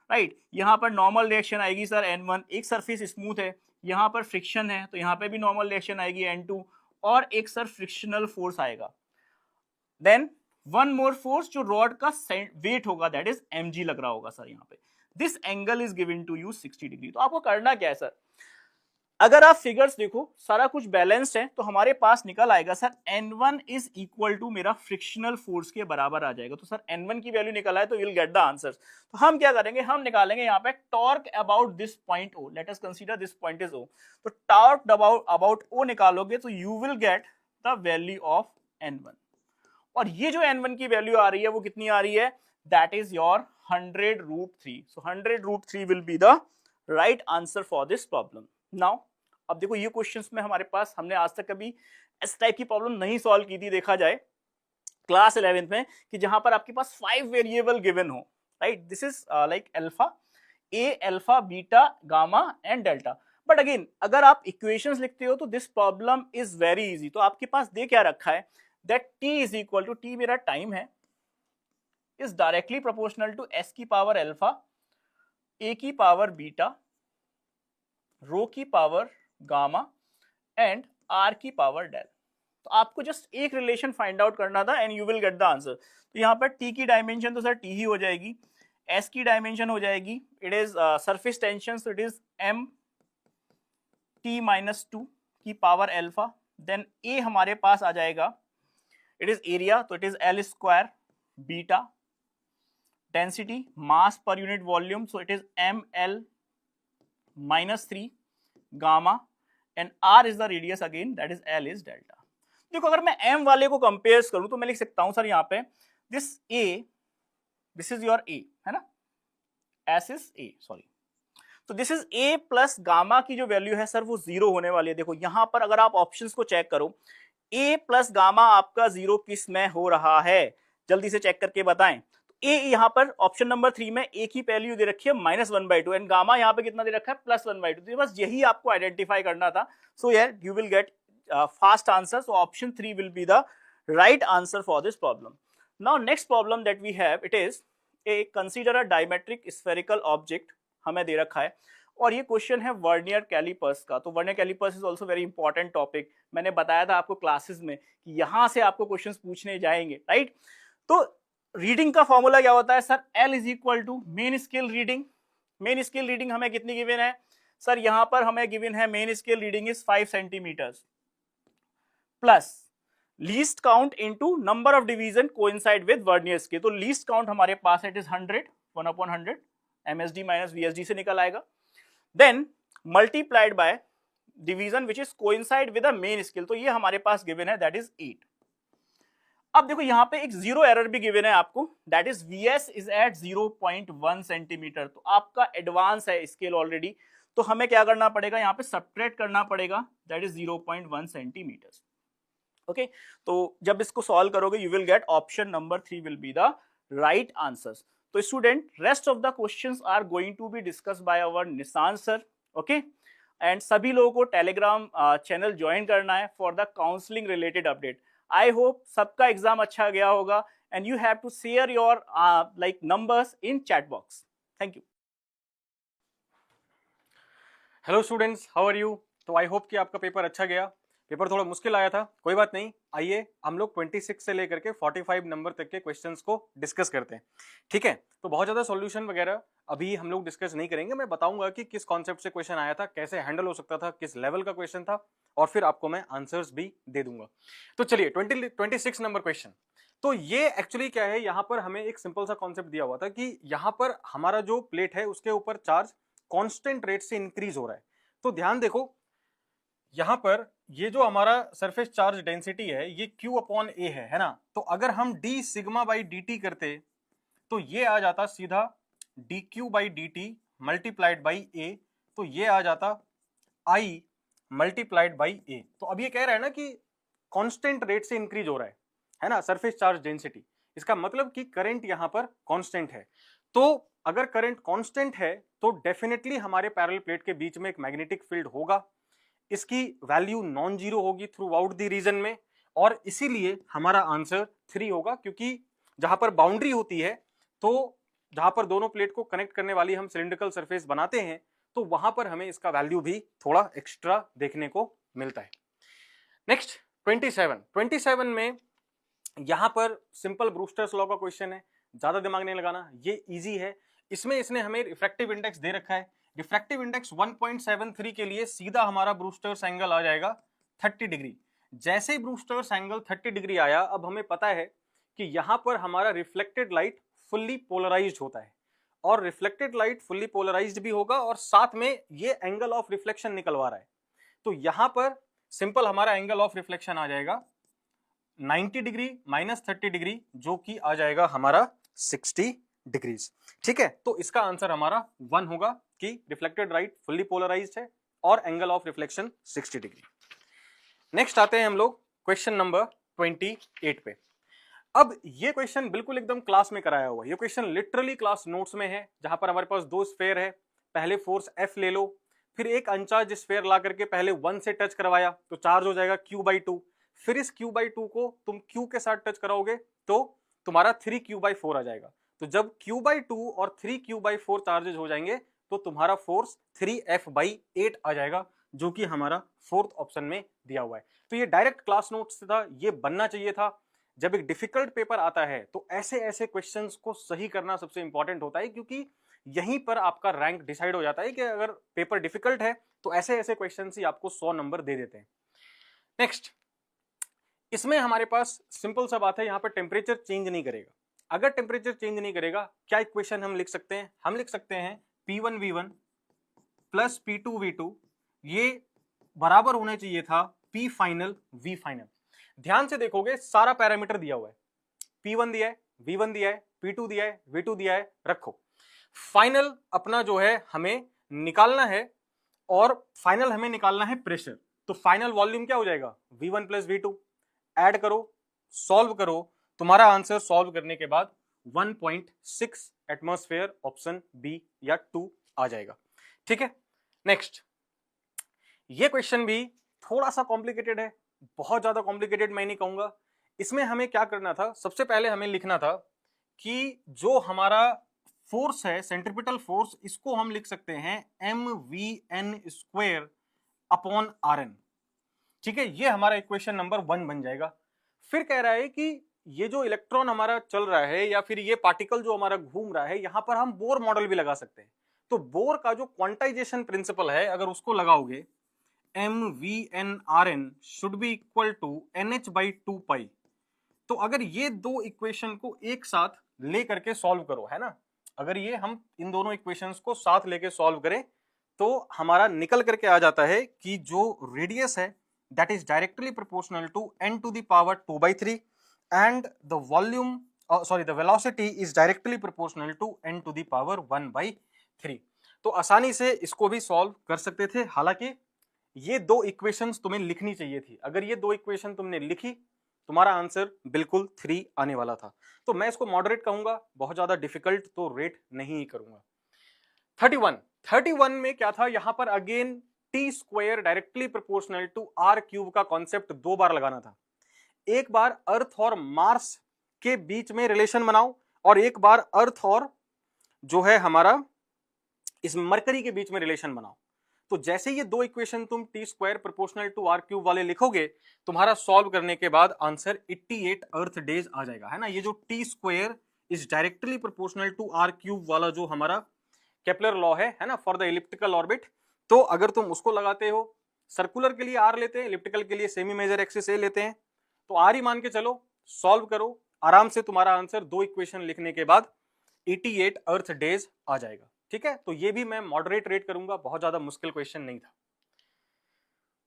राइट. यहाँ पर नॉर्मल रिएक्शन आएगी सर N1, एक सरफेस स्मूथ है, यहाँ पर फ्रिक्शन है तो यहाँ पे भी नॉर्मल रिएक्शन आएगी N2, और एक सर फ्रिक्शनल फोर्स आएगा. देन वन मोर फोर्स जो रॉड का वेट होगा, दैट इज mg लग रहा होगा सर यहाँ पे. This angle is given to you 60 degree. तो आपको करना क्या है सर, अगर आप फिगर्स देखो सारा कुछ बैलेंस्ड है, तो हमारे पास निकल आएगा sir N1 is equal to मेरा फ्रिक्शनल फोर्स के बराबर आ जाएगा. तो सर N1 की वैल्यू निकल आए तो विल गेट द आंसर. तो हम क्या करेंगे, हम निकालेंगे यहाँ पे torque about this point O. Let us consider this point is O. तो टॉर्क अबाउट O निकालोगे तो you will get the value of N1. और ये जो N1 की वैल्यू आ रही है वो कितनी आ रही है, that is your 100√3. So 100√3 will be the right answer for this problem. Now अब देखो ये क्वेश्चंस में हमारे पास, हमने आज तक कभी इस टाइप की प्रॉब्लम नहीं सॉल्व की थी देखा जाए क्लास 11th में, कि जहां पर आपके पास 5 वेरिएबल गिवन हो, right. This is like alpha, A, alpha, beta, gamma and delta. But again अगर आप इक्वेशंस लिखते हो तो this problem is very easy. तो आपके पास दे क्या रखा है, that t is equal to, t मेरा टाइम है, is directly proportional to s की पावर अल्फा, a की पावर बीटा, रो की पावर गामा एंड r की पावर डेल. तो आपको जस्ट एक रिलेशन फाइंड आउट करना था and you will get the answer. तो यहाँ पर t की डायमेंशन तो सर t ही हो जाएगी, s की डायमेंशन हो जाएगी, it is surface tension, so it is m t-2 की पावर अल्फा. देन a हमारे पास आ जाएगा, इट इज एरिया, तो it is L square beta. Density mass per unit volume, so it is ml-3 gamma and r is the radius again, that is L is delta. देखो अगर मैं m वाले को compare करूं तो मैं लिख सकता हूं सर यहाँ पे this a, this is your a, है ना, s इज a, सॉरी. तो this is a plus gamma की जो वैल्यू है सर वो 0 होने वाली है. देखो यहाँ पर अगर आप ऑप्शंस को चेक करो, a प्लस गामा आपका 0 किस में हो रहा है, जल्दी से चेक करके बताएं. ए यहाँ पर ऑप्शन नंबर 3 में ए की वैल्यू दे रखी है -1/2 एंड गामा यहाँ पे कितना दे रखा है +1/2. तो बस यही आपको आइडेंटिफाई करना था. सो यार you will get fast answer. So option 3 will be the right answer for this problem. Now next problem that we have, it is a consider a diametric spherical object हमें दे रखा है, और ये question है vernier callipers का. तो vernier callipers is also very important topic. मैंने बताया था आपको क्लासेस में कि यहाँ से आपको क्वेश्चन पूछने जाएंगे, राइट. तो रीडिंग का फॉर्मूला क्या होता है sir, L is equal to main scale reading. Main scale reading हमें कितनी गिवन है सर, यहां पर हमें गिवन है main scale reading is 5 centimetres plus least count into number of division coincide with vernier scale. तो लीस्ट काउंट हमारे पास it is 100, 1/100 MSD minus VSD से निकल आएगा. Then multiplied by division which is coincide with the main scale. तो ये हमारे पास गिवन है, दैट इज 8. अब देखो यहाँ पे एक जीरो एरर भी गिवन है आपको, that is VS is at 0.1 centimetre. तो आपका एडवांस है स्केल ऑलरेडी, तो हमें क्या करना पड़ेगा, यहाँ पे सब्ट्रैक्ट करना पड़ेगा, दैट इज 0.1 सेंटीमीटर. ओके, तो जब इसको सॉल्व करोगे you will get option number 3 will be the right answers. तो student rest of the questions are going to be discussed by our Nishant sir. Okay, and सभी लोगों को टेलीग्राम चैनल ज्वाइन करना है for the counselling related update. I hope सबका exam अच्छा गया होगा and you have to share your like numbers in chat box. Thank you. Hello students, how are you. तो आई होप कि आपका paper अच्छा गया. पेपर थोड़ा मुश्किल आया था, कोई बात नहीं. आइए हम लोग 26 से लेकर के 45 नंबर तक के क्वेश्चंस को डिस्कस करते हैं, ठीक है. तो बहुत ज़्यादा सॉल्यूशन वगैरह अभी हम लोग डिस्कस नहीं करेंगे. मैं बताऊंगा कि किस कॉन्सेप्ट से क्वेश्चन आया था, कैसे हैंडल हो सकता था, किस लेवल का क्वेश्चन था, और फिर आपको मैं आंसर्स भी दे दूंगा. तो चलिए 26 नंबर क्वेश्चन. तो ये एक्चुअली क्या है, यहाँ पर हमें एक सिंपल सा कॉन्सेप्ट दिया हुआ था कि यहाँ पर हमारा जो प्लेट है उसके ऊपर चार्ज कांस्टेंट रेट से इंक्रीज हो रहा है. तो ध्यान देखो, यहां पर ये जो हमारा सरफेस चार्ज डेंसिटी है ये Q अपॉन ए है ना। तो अगर हम d sigma by D T करते तो ये आ जाता सीधा dq by D T multiplied by A, तो ये आ जाता I मल्टीप्लाइड बाई ए। तो अब ये कह रहा है ना कि कांस्टेंट रेट से इंक्रीज हो रहा है ना सरफेस चार्ज डेंसिटी, इसका मतलब कि करंट यहां पर कांस्टेंट है। तो अगर करंट कांस्टेंट है तो डेफिनेटली हमारे पैरेलल प्लेट के बीच में एक मैग्नेटिक फील्ड होगा, इसकी वैल्यू नॉन जीरो होगी थ्रू आउट द रीजन में, और इसीलिए हमारा आंसर 3 होगा, क्योंकि जहां पर बाउंड्री होती है तो जहां पर दोनों प्लेट को कनेक्ट करने वाली हम सिलिंड्रिकल सरफेस बनाते हैं तो वहां पर हमें इसका वैल्यू भी थोड़ा एक्स्ट्रा देखने को मिलता है। नेक्स्ट 27 में यहां पर सिंपल ब्रूस्टर्स लॉ का क्वेश्चन है, ज्यादा दिमाग नहीं लगाना, ये इजी है। इसमें इसने हमें रिफ्रैक्टिव इंडेक्स दे रखा है, रिफ्रैक्टिव इंडेक्स 1.73 के लिए सीधा हमारा ब्रूस्टर्स एंगल आ जाएगा 30 डिग्री। जैसे ही ब्रूस्टर्स एंगल 30 डिग्री आया, अब हमें पता है कि यहां पर हमारा रिफ्लेक्टेड लाइट फुल्ली पोलराइज्ड होता है, और रिफ्लेक्टेड लाइट फुल्ली पोलराइज्ड भी होगा और साथ में ये एंगल ऑफ रिफ्लेक्शन निकलवा रहा है। तो यहां पर सिंपल हमारा एंगल ऑफ रिफ्लेक्शन आ जाएगा 90 डिग्री माइनस 30 डिग्री, जो कि आ जाएगा हमारा 60 डिग्रीज। ठीक है, तो इसका आंसर हमारा 1 होगा कि रिफ्लेक्टेड लाइट फुल्ली पोलराइज्ड है और angle of reflection 60 degree. Next आते हैं हम लोग क्वेश्चन नंबर 28 पे। अब ये क्वेश्चन बिल्कुल एकदम क्लास में कराया हुआ है, ये क्वेश्चन लिटरली क्लास नोट्स में है, जहां पर हमारे पास दो स्फेयर है, पहले फोर्स F ले लो, फिर एक अनचार्ज स्फेयर ला करके पहले 1 से टच करवाया तो चार्ज हो जाएगा Q/2, फिर इस Q/2 को तुम Q के साथ टच कराओगे तो तुम्हारा 3Q/4 आ जाएगा। तो जब Q/2 और 3Q/4 चार्जेज हो जाएंगे तो तुम्हारा फोर्स 3F/8 आ जाएगा, जो कि हमारा फोर्थ ऑप्शन में दिया हुआ है। तो ये डायरेक्ट क्लास नोट्स था, ये बनना चाहिए था। जब एक डिफिकल्ट पेपर आता है तो ऐसे ऐसे क्वेश्चंस को सही करना सबसे इंपॉर्टेंट होता है, क्योंकि यहीं पर आपका रैंक डिसाइड हो जाता है कि अगर पेपर डिफिकल्ट है तो ऐसे ऐसे क्वेश्चंस ही आपको 100 नंबर दे देते हैं। नेक्स्ट, इसमें हमारे पास सिंपल सा बात है, यहां पर टेम्परेचर चेंज नहीं करेगा। अगर टेम्परेचर चेंज नहीं करेगा, क्या इक्वेशन हम लिख सकते हैं? हम लिख सकते हैं P1V1 प्लस P2V2, ये बराबर होना चाहिए था P फाइनल V फाइनल। ध्यान से देखोगे सारा पैरामीटर दिया हुआ है, P1 दिया है, V1 दिया है, P2 दिया है, V2 दिया है, रखो। फाइनल अपना जो है हमें निकालना है, और फाइनल हमें निकालना है प्रेशर। तो फाइनल वॉल्यूम क्या हो जाएगा? V1 plus V2। ऐड करो, सॉल्व करो, तुम्हारा आंसर सॉल्व करने के बाद 1.6 एटमॉस्फेयर, ऑप्शन बी या 2 आ जाएगा। ठीक है, नेक्स्ट, ये क्वेश्चन भी थोड़ा सा कॉम्प्लिकेटेड है, बहुत ज्यादा कॉम्प्लिकेटेड मैं नहीं कहूंगा। इसमें हमें क्या करना था, सबसे पहले हमें लिखना था कि जो हमारा फोर्स है सेंट्रीपिटल फोर्स, इसको हम लिख सकते हैं mvn² अपॉन rn। ठीक है, ये हमारा इक्वेशन नंबर 1 बन जाएगा। फिर कह रहा है कि ये जो इलेक्ट्रॉन हमारा चल रहा है या फिर ये पार्टिकल जो हमारा घूम रहा है, यहां पर हम बोर मॉडल भी लगा सकते हैं। तो बोर का जो क्वांटाइजेशन प्रिंसिपल है, अगर उसको लगाओगे mvnrn should be equal to nh/2 तो अगर ये दो इक्वेशन को एक साथ ले करके सॉल्व करो, है ना, अगर ये हम इन दोनों इक्वेशंस को साथ लेके सॉल्व करें तो हमारा निकल करके आ जाता है कि जो रेडियस है that is directly proportional to n⁻² 2/3 and the volume the velocity is directly proportional to n⁻⁻⁴। तो आसानी से इसको भी सॉल्व कर सकते थे। हालांकि ये दो इक्वेशंस तुम्हें लिखनी चाहिए थी, अगर ये दो इक्वेशन तुमने लिखी तुम्हारा आंसर बिल्कुल 3 आने वाला था। तो मैं इसको मॉडरेट कहूंगा, बहुत ज्यादा डिफिकल्ट तो रेट नहीं करूंगा। 31 में क्या था, यहां पर again T² directly proportional to R³ का कॉन्सेप्ट 2 बार लगाना था। एक बार अर्थ और मार्स के बीच में रिलेशन बनाओ, और एक बार अर्थ और जो है हमारा इस मरकरी के बीच में रिलेशन बनाओ। तो जैसे ये दो इक्वेशन तुम T² प्रोपोर्शनल टू R³ वाले लिखोगे, तुम्हारा सॉल्व करने के बाद आंसर 88 अर्थ डेज आ जाएगा, है ना। ये जो T² is directly proportional to R³ वाला जो हमारा केपलर लॉ है ना, फॉर द इलिप्टिकल ऑर्बिट, तो अगर तुम उसको लगाते हो, सर्कुलर के लिए R लेते हैं, इलिप्टिकल के लिए सेमी मेजर एक्सिस A लेते हैं, तो R ही मान के चलो, सॉल्व करो आराम से, तुम्हारा आंसर दो इक्वेशन लिखने के बाद 88 अर्थ डेज आ जाएगा। ठीक है, तो ये भी मैं मॉडरेट रेट करूंगा, बहुत ज्यादा मुश्किल क्वेश्चन नहीं था।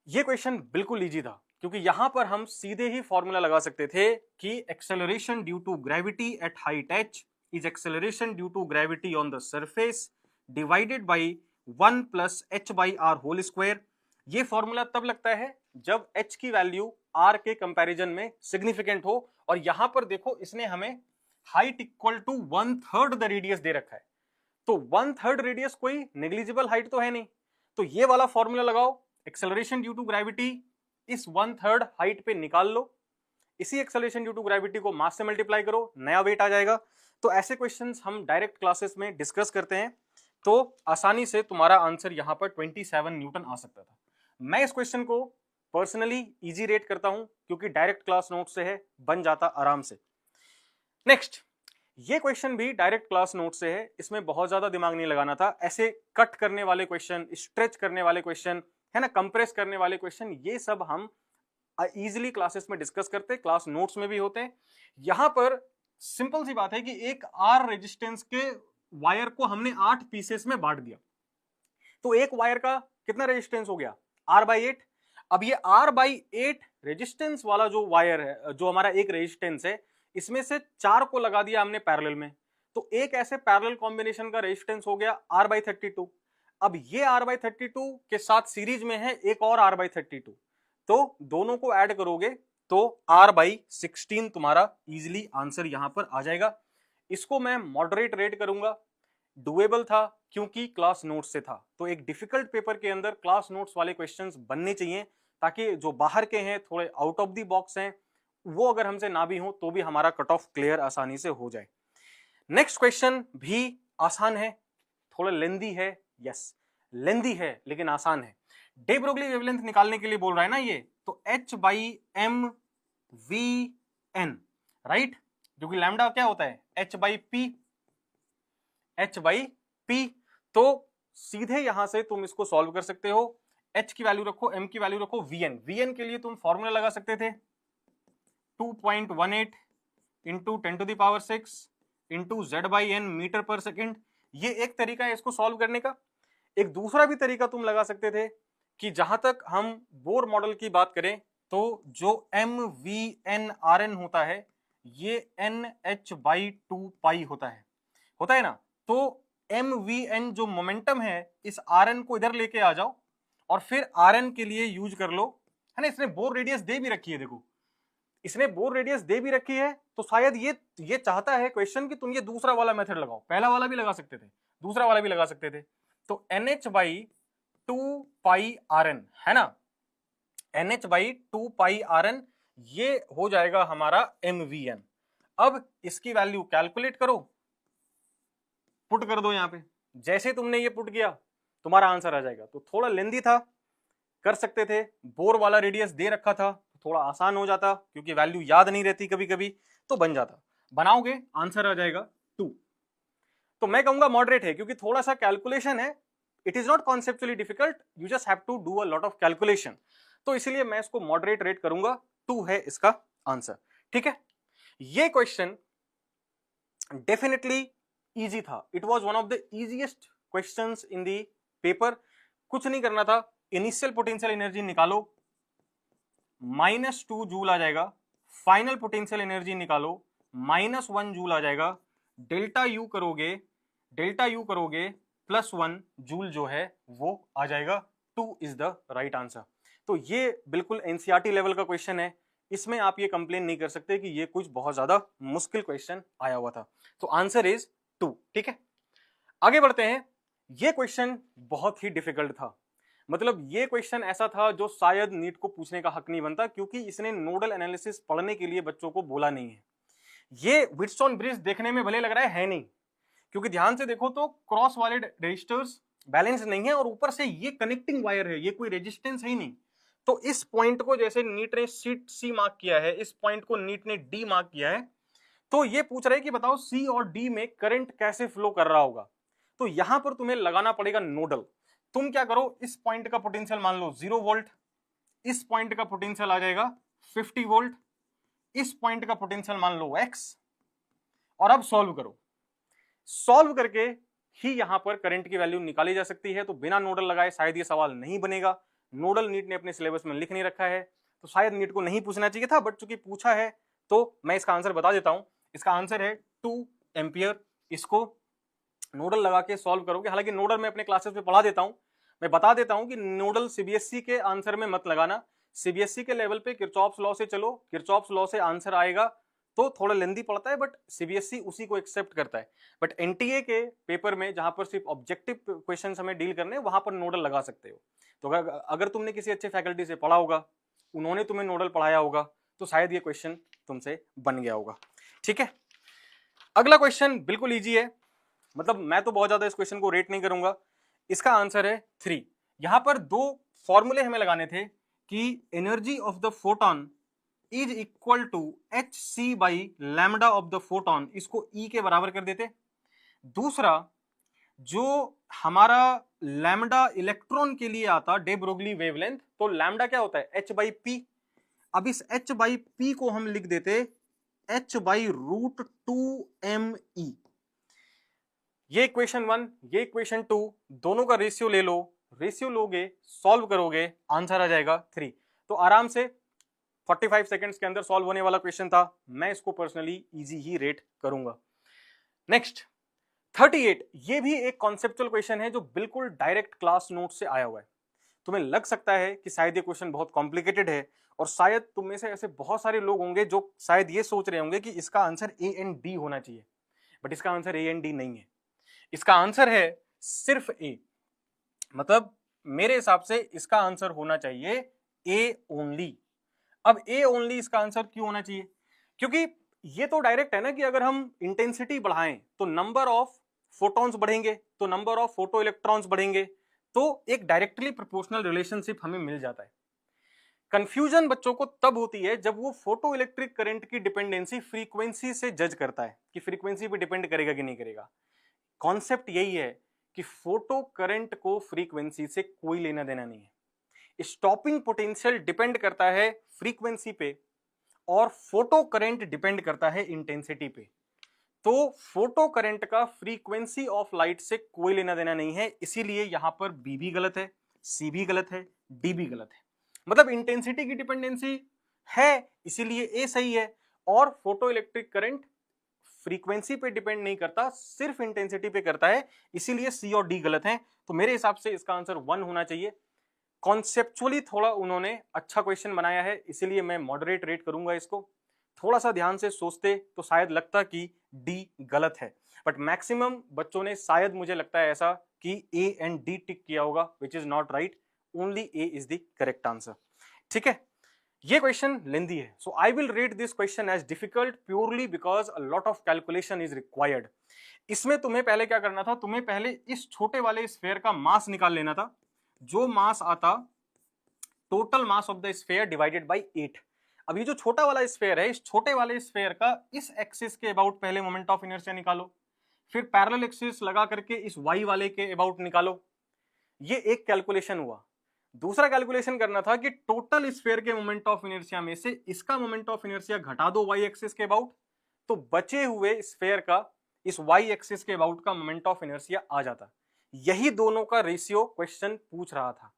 ये क्वेश्चन बिल्कुल इजी था क्योंकि यहां पर हम सीधे ही फॉर्मूला लगा सकते थे कि acceleration due to gravity at height h is acceleration due to gravity on the surface divided by 1 plus h by R whole square. ये फॉर्मूला तब लगता है जब h की वैल्यू r के कंपैरिजन में सिग्निफिकेंट हो, और यहां पर देखो इसने हमें height equal to 1/3 the radius दे रखा है, तो 1/3 रेडियस कोई नेग्लिजिबल हाइट तो है नहीं, तो ये वाला फॉर्मूला लगाओ, एक्सेलरेशन ड्यू टू ग्रेविटी इस 1/3 हाइट पे निकाल लो, इसी एक्सेलरेशन ड्यू टू ग्रेविटी को मास से मल्टीप्लाई करो, नया वेट आ जाएगा। तो ऐसे क्वेश्चंस हम डायरेक्ट क्लासेस में डिस्कस करते हैं, तो आसानी से तुम्हारा आंसर यहां पर 27 न्यूटन आ सकता था। मैं इस क्वेश्चन को पर्सनली इजी रेट करता हूं क्योंकि डायरेक्ट क्लास नोट से है, बन जाता आराम से। नेक्स्ट, ये क्वेश्चन भी डायरेक्ट क्लास नोट से है, इसमें बहुत ज्यादा दिमाग नहीं लगाना था। ऐसे कट करने वाले क्वेश्चन, स्ट्रेच करने वाले क्वेश्चन है ना, कंप्रेस करने वाले क्वेश्चन, ये सब हम इजीली क्लासेस में डिस्कस करते, क्लास नोट्स में भी होते हैं। यहां पर सिंपल सी बात है कि एक आर रेजिस्टेंस के वायर को हमने 8 पीसेस में बांट दिया, तो एक वायर का कितना रेजिस्टेंस हो गया, R/8। अब ये R/8 रेजिस्टेंस वाला जो वायर है, जो हमारा एक रेजिस्टेंस है, इसमें से 4 को लगा दिया हमने पैरेलल में, तो एक ऐसे पैरेलल कॉम्बिनेशन का रेजिस्टेंस हो गया R/32। अब ये R/32 के साथ सीरीज में है एक और R/32, तो दोनों को ऐड करोगे तो R/16 तुम्हारा इजीली आंसर यहां पर आ जाएगा। इसको मैं मॉडरेट रेट करूंगा, डुएबल था क्योंकि क्लास नोट्स से था, तो एक डिफिकल्ट पेपर के अंदर क्लास नोट्स वाले क्वेश्चंस बनने चाहिए ताकि जो बाहर के हैं, थोड़े आउट ऑफ द बॉक्स हैं, वो अगर हमसे ना भी हो तो भी हमारा कट ऑफ क्लियर आसानी से हो जाए। नेक्स्ट क्वेश्चन भी आसान है, थोड़ा लेंदी है, यस लेंदी है लेकिन आसान है। डे ब्रोगली वेवलेंथ निकालने के लिए बोल रहा है ना ये, तो h/mvn, राइट, जो कि लैम्डा क्या होता है, h/p, तो सीधे यहां से तुम इसको सॉल्व कर सकते हो। h की वैल्यू रखो, m की वैल्यू रखो, vn के लिए तुम फॉर्मूला लगा सकते थे 2.18 इंटू 10⁶ इंटू z/n मीटर पर सेकेंड। ये एक तरीका है इसको सॉल्व करने का। एक दूसरा भी तरीका तुम लगा सकते थे कि जहां तक हम बोर मॉडल की बात करें तो जो MVNRN होता है ये NH/2 होता है ना, तो MVN जो मोमेंटम है इस RN को इधर लेके आ जाओ और फिर RN के लिए यूज कर लो, है ना। इसने बोर रेडियस दे भी रखी है, देखो इसने बोर रेडियस दे भी रखी है, तो शायद ये चाहता है क्वेश्चन कि तुम ये दूसरा वाला मेथड लगाओ, पहला वाला भी लगा सकते थे, दूसरा वाला भी लगा सकते थे, तो NH/2πRN है ना, NH/2πRN ये हो जाएगा हमारा MVN। अब इसकी वैल्यू कैलकुलेट करो, पुट कर दो यहां पे, जैसे तुमने ये पुट किया तुम्हारा आंसर आ जाएगा। तो थोड़ा लेंदी था, कर सकते थे, बोर वाला रेडियस दे रखा था, थोड़ा आसान हो जाता क्योंकि वैल्यू याद नहीं रहती कभी कभी, तो बन जाता। बनाओगे आंसर आ जाएगा 2। तो मैं कहूंगा मॉडरेट है क्योंकि थोड़ा सा कैलकुलेशन है, it is not conceptually difficult, you just have to do a lot of calculation, तो इसलिए मैं इसको मॉडरेट रेट करूंगा, 2 है इसका आंसर। ठीक है, ये क्वेश्चन डेफिनेटली इजी था, it was one of the easiest questions in the paper. कुछ नहीं करना था, इनिशियल पोटेंशियल एनर्जी निकालो, -2 जूल आ जाएगा, फाइनल पोटेंशियल एनर्जी निकालो, -1 जूल आ जाएगा, डेल्टा यू करोगे +1 जूल जो है वो आ जाएगा, 2 इज द राइट आंसर। तो ये बिल्कुल एनसीईआरटी लेवल का क्वेश्चन है, इसमें आप ये कंप्लेन नहीं कर सकते कि ये कुछ बहुत ज्यादा मुश्किल क्वेश्चन आया हुआ था, तो आंसर इज 2। ठीक है, आगे बढ़ते हैं। ये क्वेश्चन बहुत ही डिफिकल्ट था, मतलब ये क्वेश्चन ऐसा था जो शायद नीट को पूछने का हक नहीं बनता क्योंकि इसने नोडल एनालिसिस पढ़ने के लिए बच्चों को बोला नहीं है। ये व्हिटस्टोन ब्रिज देखने में भले लग रहा है नहीं, क्योंकि ध्यान से देखो तो क्रॉस वाले रजिस्टर्स बैलेंस नहीं है और ऊपर से ये कनेक्टिंग वायर है, ये कोई रेजिस्टेंस है ही नहीं। तो इस पॉइंट को जैसे नीट ने सी मार्क किया है, इस पॉइंट को नीट ने डी मार्क किया है, तो ये पूछ रहे हैं कि बताओ सी और डी में करंट कैसे फ्लो कर रहा होगा। तो यहां पर तुम्हें लगाना पड़ेगा नोडल। तुम क्या करो, इस पॉइंट का पोटेंशियल मान लो 0 वोल्ट, इस पॉइंट का पोटेंशियल आ जाएगा 50 वोल्ट, इस पॉइंट का पोटेंशियल मान लो x, और अब सॉल्व करो। सॉल्व करके ही यहां पर करंट की वैल्यू निकाली जा सकती है, तो बिना नोडल लगाए शायद ये सवाल नहीं बनेगा, नोडल नीट ने अपने सिलेबस में लिख नहीं रखा है, तो शायद नीट को नहीं पूछना चाहिए था, बट चूंकि पूछा है तो मैं इसका आंसर बता देता हूं। इसका आंसर है 2 एम्पियर। इसको नोडल लगा के सॉल्व करोगे, हालांकि नोडल मैं अपने क्लासेस में पढ़ा देता हूं, मैं बता देता हूं कि नोडल सीबीएसई के आंसर में मत लगाना। सीबीएसई के लेवल पे किरचॉफ्स लॉ से चलो, किरचॉफ्स लॉ से आंसर आएगा तो थोड़ा लेंदी पड़ता है, बट सीबीएसई उसी को एक्सेप्ट करता है। बट एनटीए के पेपर में जहां पर सिर्फ ऑब्जेक्टिव क्वेश्चन हमें डील करने वहां पर नोडल लगा सकते हो। तो अगर तुमने किसी अच्छे फैकल्टी से पढ़ा होगा, उन्होंने तुम्हें नोडल पढ़ाया होगा, तो शायद ये क्वेश्चन तुमसे बन गया होगा। ठीक है, अगला क्वेश्चन बिल्कुल इजी है, मतलब मैं तो बहुत ज्यादा इस क्वेश्चन को रेट नहीं करूंगा। इसका आंसर है 3। यहां पर 2 फॉर्मूले हमें लगाने थे कि energy of the photon is equal to H C by lambda of the photon, इसको ई के बराबर कर देते। दूसरा, जो हमारा लैम्डा इलेक्ट्रॉन के लिए आता डे ब्रोगली वेवलेंथ, तो लैम्डा क्या होता है एच बाई पी। अब इस एच बाई पी को हम लिख देते एच बाई रूट 2m ई। ये इक्वेशन 1, ये इक्वेशन 2, दोनों का रेशियो ले लो, रेशियो लोगे, सॉल्व करोगे, आंसर आ जाएगा 3। तो आराम से 45 सेकंड्स के अंदर सॉल्व होने वाला क्वेश्चन था। मैं इसको पर्सनली इजी ही रेट करूंगा। नेक्स्ट 38, ये भी एक कॉन्सेप्चुअल क्वेश्चन है जो बिल्कुल डायरेक्ट क्लास नोट से आया हुआ है। तुम्हें लग सकता है कि शायद ये क्वेश्चन बहुत कॉम्प्लिकेटेड है, और शायद तुम में से ऐसे बहुत सारे लोग होंगे जो शायद ये सोच रहे होंगे कि इसका आंसर ए एंड डी होना चाहिए, बट इसका आंसर ए एंड डी नहीं है। इसका आंसर है सिर्फ ए, मतलब मेरे हिसाब से इसका आंसर होना चाहिए ए ओनली। अब ए ओनली इसका आंसर क्यों होना चाहिए? क्योंकि ये तो डायरेक्ट है ना कि अगर हम इंटेंसिटी बढ़ाएं तो नंबर ऑफ फोटॉन्स बढ़ेंगे, तो नंबर ऑफ फोटो इलेक्ट्रॉन्स बढ़ेंगे, तो एक डायरेक्टली प्रोपोर्शनल रिलेशनशिप हमें मिल जाता है। कंफ्यूजन बच्चों को तब होती है जब वो फोटो इलेक्ट्रिक करंट की डिपेंडेंसी फ्रीक्वेंसी से जज करता है कि फ्रीक्वेंसी पे डिपेंड करेगा कि नहीं करेगा। कॉन्सेप्ट यही है कि फोटो करंट को फ्रीक्वेंसी से कोई लेना देना नहीं है। स्टॉपिंग पोटेंशियल डिपेंड करता है फ्रीक्वेंसी पे, और फोटो करंट डिपेंड करता है इंटेंसिटी पे। तो फोटो करंट का फ्रीक्वेंसी ऑफ लाइट से कोई लेना देना नहीं है, इसीलिए यहां पर बी भी गलत है, सी भी गलत है, डी भी गलत है। मतलब इंटेंसिटी की डिपेंडेंसी है इसीलिए ए सही है, और फोटो इलेक्ट्रिक करंट फ्रीक्वेंसी पे डिपेंड नहीं करता, सिर्फ इंटेंसिटी पे करता है, इसीलिए सी और डी गलत हैं। तो मेरे हिसाब से इसका आंसर 1 होना चाहिए। कॉन्सेप्चुअली थोड़ा उन्होंने अच्छा क्वेश्चन बनाया है, इसीलिए मैं मॉडरेट रेट करूंगा इसको। थोड़ा सा ध्यान से सोचते तो शायद लगता कि डी गलत है, बट मैक्सिमम बच्चों ने शायद मुझे लगता है ऐसा कि ए एंड डी टिक किया होगा, which is not right, only A is the correct answer. ठीक है, ये क्वेश्चन लेंदी है, so I will rate this question as difficult purely because a lot of calculation is required. इसमें तुम्हें पहले क्या करना था, तुम्हें पहले इस छोटे वाले स्फेयर का मास निकाल लेना था, जो मास आता total mass of the sphere divided by 8। अब ये जो छोटा वाला स्फेयर है, इस छोटे वाले स्फेयर का इस एक्सिस के अबाउट पहले मोमेंट ऑफ इनर्शिया निकालो, फिर पैरेलल एक्सिस लगा करके इस वाई वाले के अबाउट निकालो। ये एक कैलकुलेशन हुआ। दूसरा कैलकुलेशन करना था कि टोटल स्फेयर के मोमेंट ऑफ इनर्शिया में से इसका मोमेंट ऑफ इनर्शिया घटा दो वाई एक्सिस के अबाउट, तो बचे हुए स्फेयर का इस वाई एक्सिस के अबाउट का मोमेंट ऑफ इनर्शिया आ जाता। यही दोनों का रेशियो क्वेश्चन पूछ रहा था।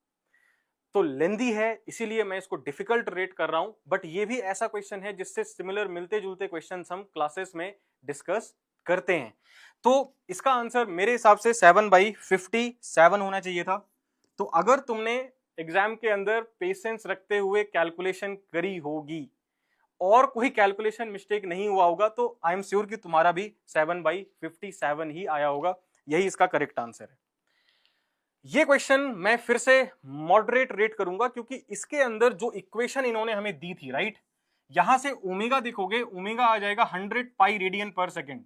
तो लेंदी है इसीलिए मैं इसको डिफिकल्ट रेट कर रहा हूं, बट ये भी ऐसा क्वेश्चन है जिससे सिमिलर मिलते जुलते क्वेश्चन हम क्लासेस में डिस्कस करते हैं। तो इसका आंसर मेरे हिसाब से 7/57 होना चाहिए था। तो अगर तुमने एग्जाम के अंदर पेशेंस रखते हुए कैलकुलेशन करी होगी और कोई कैलकुलेशन मिस्टेक नहीं हुआ होगा, तो आई एम श्योर कि तुम्हारा भी 7/57 ही आया होगा। यही इसका करेक्ट आंसर है। ये क्वेश्चन मैं फिर से मॉडरेट रेट करूंगा, क्योंकि इसके अंदर जो इक्वेशन इन्होंने हमें दी थी, राइट, यहां से ओमेगा देखोगे, ओमेगा आ जाएगा 100 पाई रेडियन पर सेकेंड।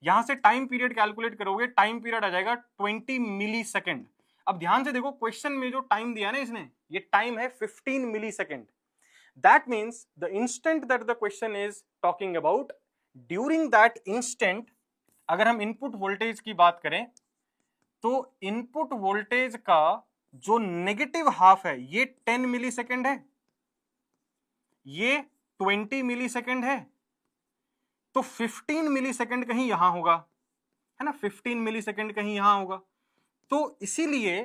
यहां से टाइम पीरियड कैलकुलेट करोगे, टाइम पीरियड आ जाएगा 20 मिली सेकेंड। अब ध्यान से देखो, क्वेश्चन में जो टाइम दिया ना इसने, ये टाइम है 15 millisecond. That means the instant that the question is talking about, during that instant अगर हम इनपुट वोल्टेज की बात करें, तो इनपुट वोल्टेज का जो नेगेटिव हाफ है ये 10 मिली सेकेंड है, ये 20 मिली सेकेंड है, तो 15 मिली सेकेंड कहीं यहां होगा, है ना, 15 मिली सेकेंड कहीं यहां होगा। तो इसीलिए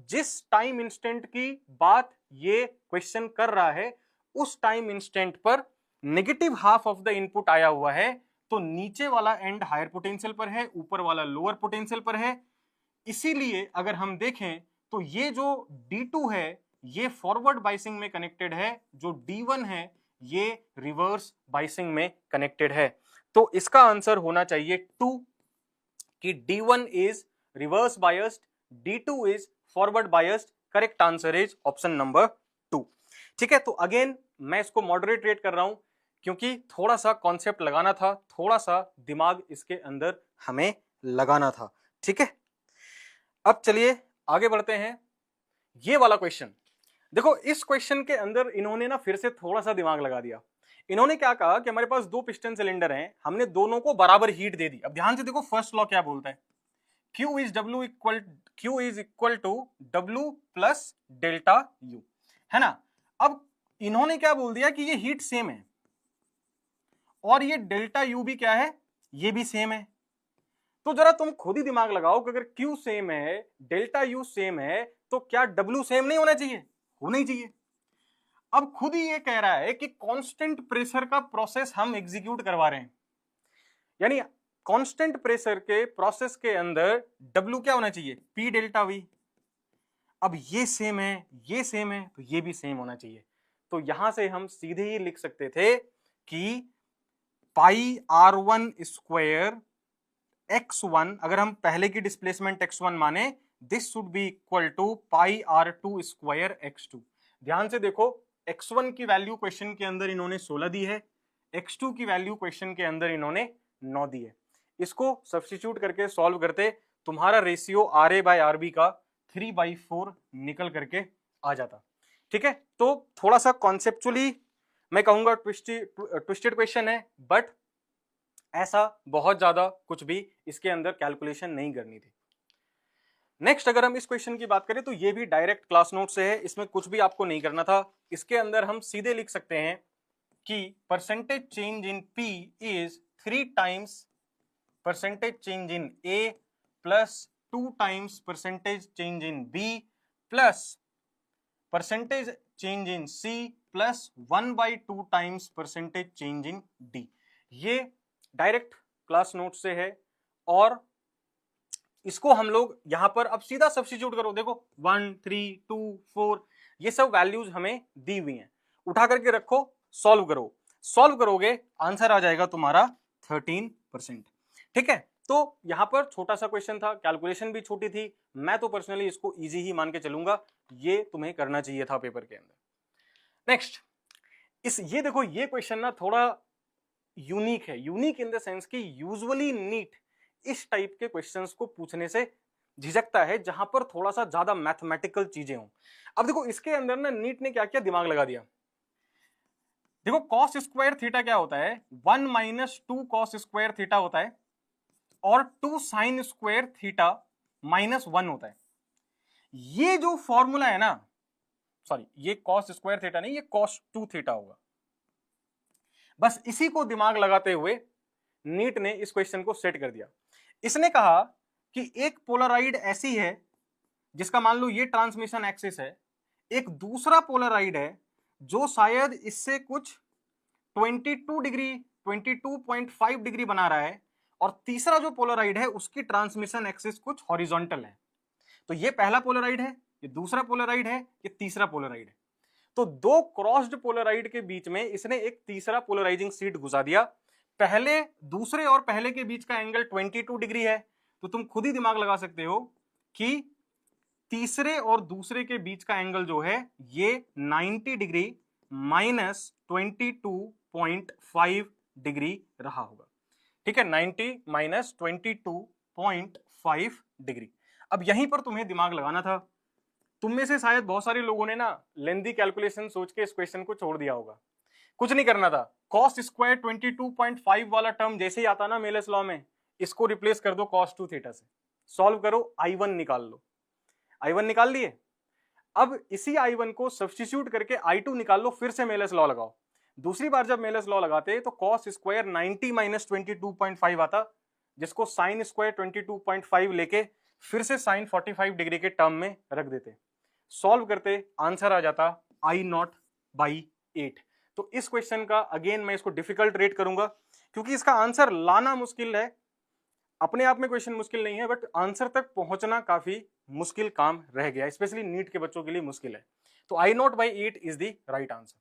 जिस टाइम इंस्टेंट की बात ये क्वेश्चन कर रहा है उस टाइम इंस्टेंट पर negative half of the input आया हुआ है, तो नीचे वाला एंड हायर पोटेंशियल पर है, ऊपर वाला लोअर पोटेंशियल पर है। इसीलिए अगर हम देखें तो ये जो D2 है ये फॉरवर्ड बाइसिंग में कनेक्टेड है, जो D1 है ये रिवर्स बाइसिंग में कनेक्टेड है। तो इसका आंसर होना चाहिए 2 कि D1 is reverse biased, D2 is forward biased. Correct answer is option number 2। ठीक है, तो अगेन मैं इसको मॉडरेट रेट कर रहा हूं क्योंकि थोड़ा सा कॉन्सेप्ट लगाना था, थोड़ा सा दिमाग इसके अंदर हमें लगाना था। ठीक है, अब चलिए आगे बढ़ते हैं। ये वाला क्वेश्चन देखो, इस क्वेश्चन के अंदर इन्होंने ना फिर से थोड़ा सा दिमाग लगा दिया। इन्होंने क्या कहा कि हमारे पास दो पिस्टन सिलेंडर हैं, हमने दोनों को बराबर हीट दे दी। अब ध्यान से देखो फर्स्ट लॉ क्या बोलता है, Q is equal to W plus delta U, है ना। अब इन्होंने क्या बोल दिया कि ये हीट सेम है और ये डेल्टा U भी क्या है, ये भी सेम है। तो जरा तुम खुद ही दिमाग लगाओ कि अगर Q सेम है, डेल्टा U सेम है, तो क्या W सेम नहीं होना चाहिए? होना ही चाहिए। अब खुद ही ये कह रहा है कि कांस्टेंट प्रेशर का प्रोसेस हम एग्जीक्यूट करवा रहे हैं, यानी कांस्टेंट प्रेशर के प्रोसेस के अंदर W क्या होना चाहिए, P डेल्टा V। अब ये सेम है, ये सेम है, तो ये भी सेम होना चाहिए। तो यहां से हम सीधे ही लिख सकते थे कि पाई R1 स्क्वायर x1, अगर हम पहले की डिस्प्लेसमेंट x1 माने, this should be equal to pi R2 square x2। ध्यान से देखो, x1 की वैल्यू क्वेश्चन के अंदर इन्होंने 16 दी है, x2 की वैल्यू क्वेश्चन के अंदर इन्होंने 9 दी है। इसको सब्स्टिट्यूट करके सॉल्व करते तुम्हारा रेशियो RA बाय RB का 3/4 निकल करके आ जाता। ठीक है, तो थोड़ा सा कॉन्सेप्चुअली मैं कहूंगा ट्विस्टेड क्वेश्चन है, बट ऐसा बहुत ज्यादा कुछ भी इसके अंदर कैलकुलेशन नहीं करनी थी। नेक्स्ट अगर हम इस क्वेश्चन की बात करें तो ये भी डायरेक्ट क्लास नोट से है, इसमें कुछ भी आपको नहीं करना था। इसके अंदर हम सीधे लिख सकते हैं कि percentage change in P is 3 times percentage change in A plus 2 times percentage change in B plus percentage change in C plus 1/2 times percentage change in D। ये डायरेक्ट क्लास नोट से है और इसको हम लोग यहां पर अब सीधा सब्स्टिट्यूट करो। देखो 1, 3, 2, 4 ये सब वैल्यूज हमें दी हुई हैं, उठा करके रखो, सॉल्व करो। सॉल्व करोगे आंसर आ जाएगा तुम्हारा 13%। ठीक है, तो यहां पर छोटा सा क्वेश्चन था, कैलकुलेशन भी छोटी थी, मैं तो पर्सनली इसको इजी ही मान के चलूंगा, ये तुम्हें करना चाहिए था पेपर के अंदर। नेक्स्ट ये देखो, ये क्वेश्चन ना थोड़ा यूनिक है, यूनिक इन द सेंस कि यूजुअली नीट इस टाइप के क्वेश्चंस को पूछने से झिझकता है जहां पर थोड़ा सा ज्यादा मैथमेटिकल चीजें हों। अब देखो इसके अंदर ना नीट ने क्या क्या दिमाग लगा दिया। देखो कॉस स्क्वायर थीटा क्या होता है, 1 माइनस 2 कॉस स्क्वायर थीटा होता है और 2 साइन स्क्वायर थीटा माइनस 1 होता है। ये जो फॉर्मूला है ना, सॉरी ये कॉस स्क्वायर थीटा नहीं, ये कॉस 2 थीटा होगा। बस इसी को दिमाग लगाते हुए नीट ने इस क्वेश्चन को सेट कर दिया। इसने कहा कि एक पोलराइड ऐसी है जिसका मान लो ये ट्रांसमिशन एक्सिस है, एक दूसरा पोलराइड है जो शायद इससे कुछ 22 डिग्री 22.5 डिग्री बना रहा है, और तीसरा जो पोलराइड है उसकी ट्रांसमिशन एक्सिस कुछ हॉरिजॉन्टल है। तो ये पहला पोलराइड है, ये दूसरा पोलराइड है, ये तीसरा पोलराइड है। तो दो क्रॉस्ड पोलराइड के बीच में इसने एक तीसरा पोलराइजिंग शीट घुसा दिया। पहले दूसरे और पहले के बीच का एंगल 22 डिग्री है, तो तुम खुद ही दिमाग लगा सकते हो कि तीसरे और दूसरे के बीच का एंगल जो है ये 90 डिग्री माइनस 22.5 डिग्री रहा होगा। ठीक है, 90 माइनस 22.5 डिग्री। अब यहीं पर तुम्हें दिमाग लगाना था। तुम में से शायद बहुत सारे लोगों ने ना लेंथी कैलकुलेशन सोच के इस क्वेश्चन को छोड़ दिया होगा। कुछ नहीं करना था, कॉस स्क्वायर 22.5 वाला टर्म जैसे ही आता ना मेलस लॉ में, इसको रिप्लेस कर दो cos 2 थीटा से, सॉल्व करो, I1 निकाल लो। I1 निकाल लिए, अब इसी I1 को सब्स्टिट्यूट करके I2 निकाल लो, फिर से मेलस लॉ लगाओ। दूसरी बार जब मेलस लॉ लगाते तो cos स्क्वायर 90 माइनस 22.5 आता, जिसको साइन स्क्वायर 22.5 लेके फिर से साइन 45 डिग्री के टर्म में रख देते, सॉल्व करते, आंसर आ जाता I0/8। तो इस क्वेश्चन का अगेन मैं इसको डिफिकल्ट रेट करूंगा क्योंकि इसका आंसर लाना मुश्किल है, अपने आप में क्वेश्चन मुश्किल नहीं है, बट आंसर तक पहुंचना काफी मुश्किल काम रह गया, स्पेशली नीट के बच्चों के लिए मुश्किल है। तो I0/8 is the right answer.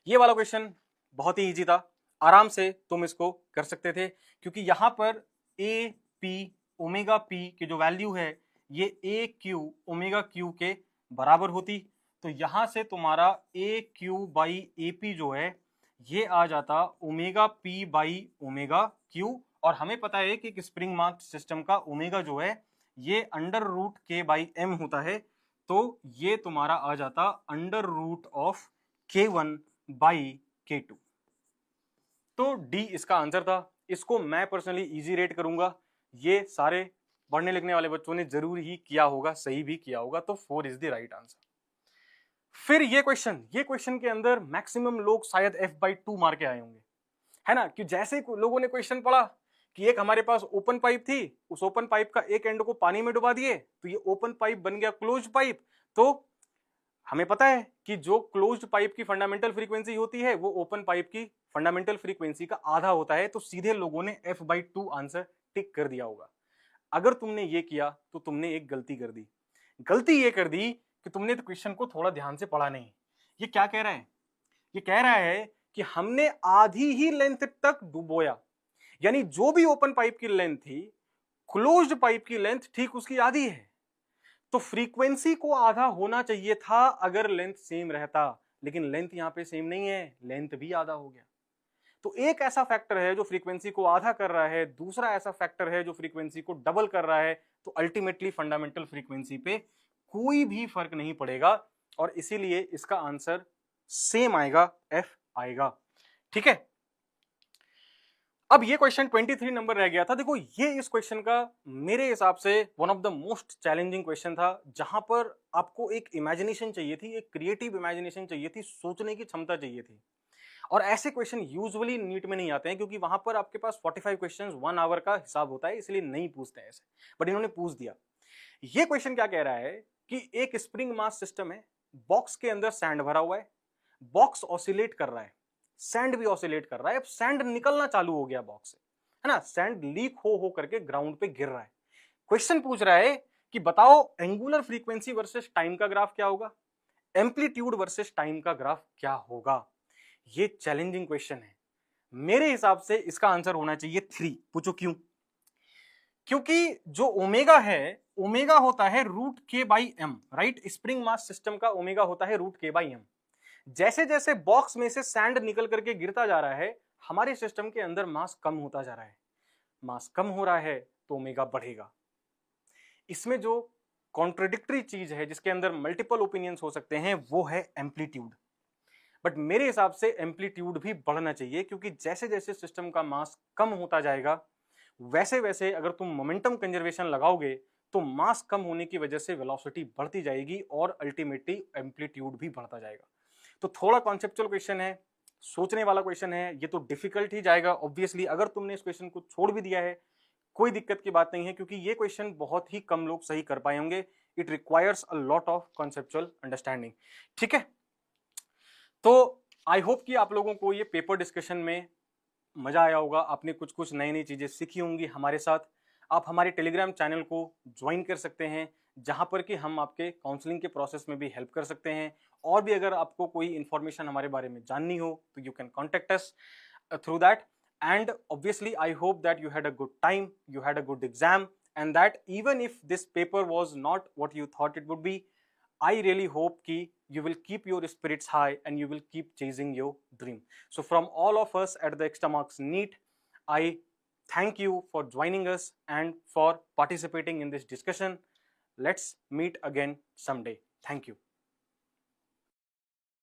ये वाला क्वेश्चन बहुत ही इजी था, आराम से तुम इसको कर सकते थे क्योंकि यहां पर ए पी ओमेगा पी की जो वैल्यू है ये ए क्यू ओमेगा क्यू के बराबर होती, तो यहां से तुम्हारा ए क्यू बाई ए पी जो है ये आ जाता omega P by omega cube, और हमें पता है कि स्प्रिंग मास सिस्टम का ओमेगा जो है ये अंडर रूट के बाई एम होता है, तो ये तुम्हारा आ जाता under root of K1 by K2। तो डी इसका आंसर था। इसको मैं पर्सनली इजी रेट करूंगा, ये सारे पढ़ने लिखने वाले बच्चों ने जरूर ही किया होगा, सही भी किया होगा, तो 4 इज द राइट आंसर। फिर ये क्वेश्चन के अंदर मैक्सिमम लोग शायद F/2 मार के आए होंगे, है ना, कि जैसे लोगों ने क्वेश्चन पढ़ा कि एक हमारे पास ओपन पाइप थी, उस ओपन पाइप का एक एंड को पानी में डुबा दिए तो ये ओपन पाइप बन गया क्लोज्ड पाइप। तो हमें पता है कि जो क्लोज्ड पाइप की फंडामेंटल फ्रीक्वेंसी होती है वो ओपन पाइप की फंडामेंटल फ्रीक्वेंसी का आधा होता है, तो सीधे लोगों ने F/2 आंसर टिक कर दिया होगा। अगर तुमने ये किया तो तुमने एक गलती कर दी। गलती ये कर दी कि तुमने तो क्वेश्चन को थोड़ा ध्यान से पढ़ा नहीं। ये क्या कह रहा है? ये कह रहा है कि हमने आधी ही लेंथ तक डुबोया, यानी जो भी ओपन पाइप की लेंथ थी, क्लोज्ड पाइप की लेंथ ठीक उसकी आधी है, तो फ्रीक्वेंसी को आधा होना चाहिए था अगर लेंथ सेम रहता, लेकिन लेंथ यहां पे सेम नहीं है, लेंथ भी आधा हो गया। तो एक ऐसा फैक्टर है जो फ्रीक्वेंसी को आधा कर रहा है, दूसरा ऐसा फैक्टर है जो फ्रीक्वेंसी को डबल कर रहा है, तो अल्टीमेटली फंडामेंटल फ्रीक्वेंसी पे कोई भी फर्क नहीं पड़ेगा, और इसीलिए इसका आंसर सेम आएगा, एफ आएगा। ठीक है, अब ये क्वेश्चन 23 नंबर रह गया था। देखो ये इस क्वेश्चन का मेरे हिसाब से one of the most challenging question था, जहां पर आपको एक इमेजिनेशन चाहिए थी, एक क्रिएटिव इमेजिनेशन चाहिए थी, सोचने की क्षमता चाहिए थी, और ऐसे क्वेश्चन यूजुअली नीट में नहीं आते हैं क्योंकि वहां पर आपके पास 45 क्वेश्चंस 1 आवर का हिसाब होता है, इसलिए नहीं पूछते हैं ऐसे, बट इन्होंने पूछ दिया। ये क्वेश्चन क्या कह रहा है कि एक स्प्रिंग मास सिस्टम है, बॉक्स के अंदर सैंड भरा हुआ है, बॉक्स ऑसिलेट कर रहा है, सैंड भी ऑसिलेट कर रहा है, अब सैंड निकलना चालू हो गया बॉक्स से, है ना, सैंड लीक हो करके ग्राउंड पे गिर रहा है। क्वेश्चन पूछ रहा है कि बताओ एंगुलर फ्रीक्वेंसी वर्सेस टाइम का ग्राफ क्या होगा, एम्पलीट्यूड वर्सेस टाइम का ग्राफ क्या होगा। ये चैलेंजिंग क्वेश्चन है, मेरे हिसाब से इसका आंसर होना चाहिए 3। पूछो क्यों? क्योंकि जो ओमेगा है, ओमेगा होता है √K/m, right, spring mass system का ओमेगा होता है √K/m। जैसे जैसे बॉक्स में से सैंड निकल करके गिरता जा रहा है, हमारे सिस्टम के अंदर मास कम होता जा रहा है, मास कम हो रहा है तो ओमेगा बढ़ेगा। इसमें जो कॉन्ट्रडिक्टरी चीज है, जिसके अंदर मल्टीपल ओपिनियंस हो सकते हैं, वो है एम्पलीट्यूड। बट मेरे हिसाब से एम्पलीट्यूड भी बढ़ना चाहिए, क्योंकि जैसे जैसे सिस्टम का मास कम होता जाएगा, वैसे वैसे अगर तुम मोमेंटम कंजर्वेशन लगाओगे तो मास कम होने की वजह से वेलोसिटी बढ़ती जाएगी और अल्टीमेटली एम्पलीट्यूड भी बढ़ता जाएगा। तो थोड़ा कॉन्सेप्चुअल क्वेश्चन है, सोचने वाला क्वेश्चन है, ये तो डिफिकल्ट ही जाएगा ऑब्वियसली। अगर तुमने इस क्वेश्चन को छोड़ भी दिया है, कोई दिक्कत की बात नहीं है, क्योंकि ये क्वेश्चन बहुत ही कम लोग सही कर पाए होंगे। It requires a lot of conceptual understanding. ठीक है, तो आई होप कि आप लोगों को ये पेपर डिस्कशन में मजा आया होगा, आपने कुछ कुछ नई नई चीजें सीखी होंगी हमारे साथ। आप हमारे टेलीग्राम चैनल को ज्वाइन कर सकते हैं, जहां पर कि हम आपके काउंसलिंग के प्रोसेस में भी हेल्प कर सकते हैं, और भी अगर आपको कोई इंफॉर्मेशन हमारे बारे में जाननी हो तो you can contact us through that. And obviously I hope that you had a good time, you had a good exam, and that even if this paper was not what you thought it would be, I really hope ki you will keep your spirits high and you will keep chasing your dream. So from all of us at the Extra Marks NEET, I thank you for joining us and for participating in this discussion. Let's meet again someday. Thank you.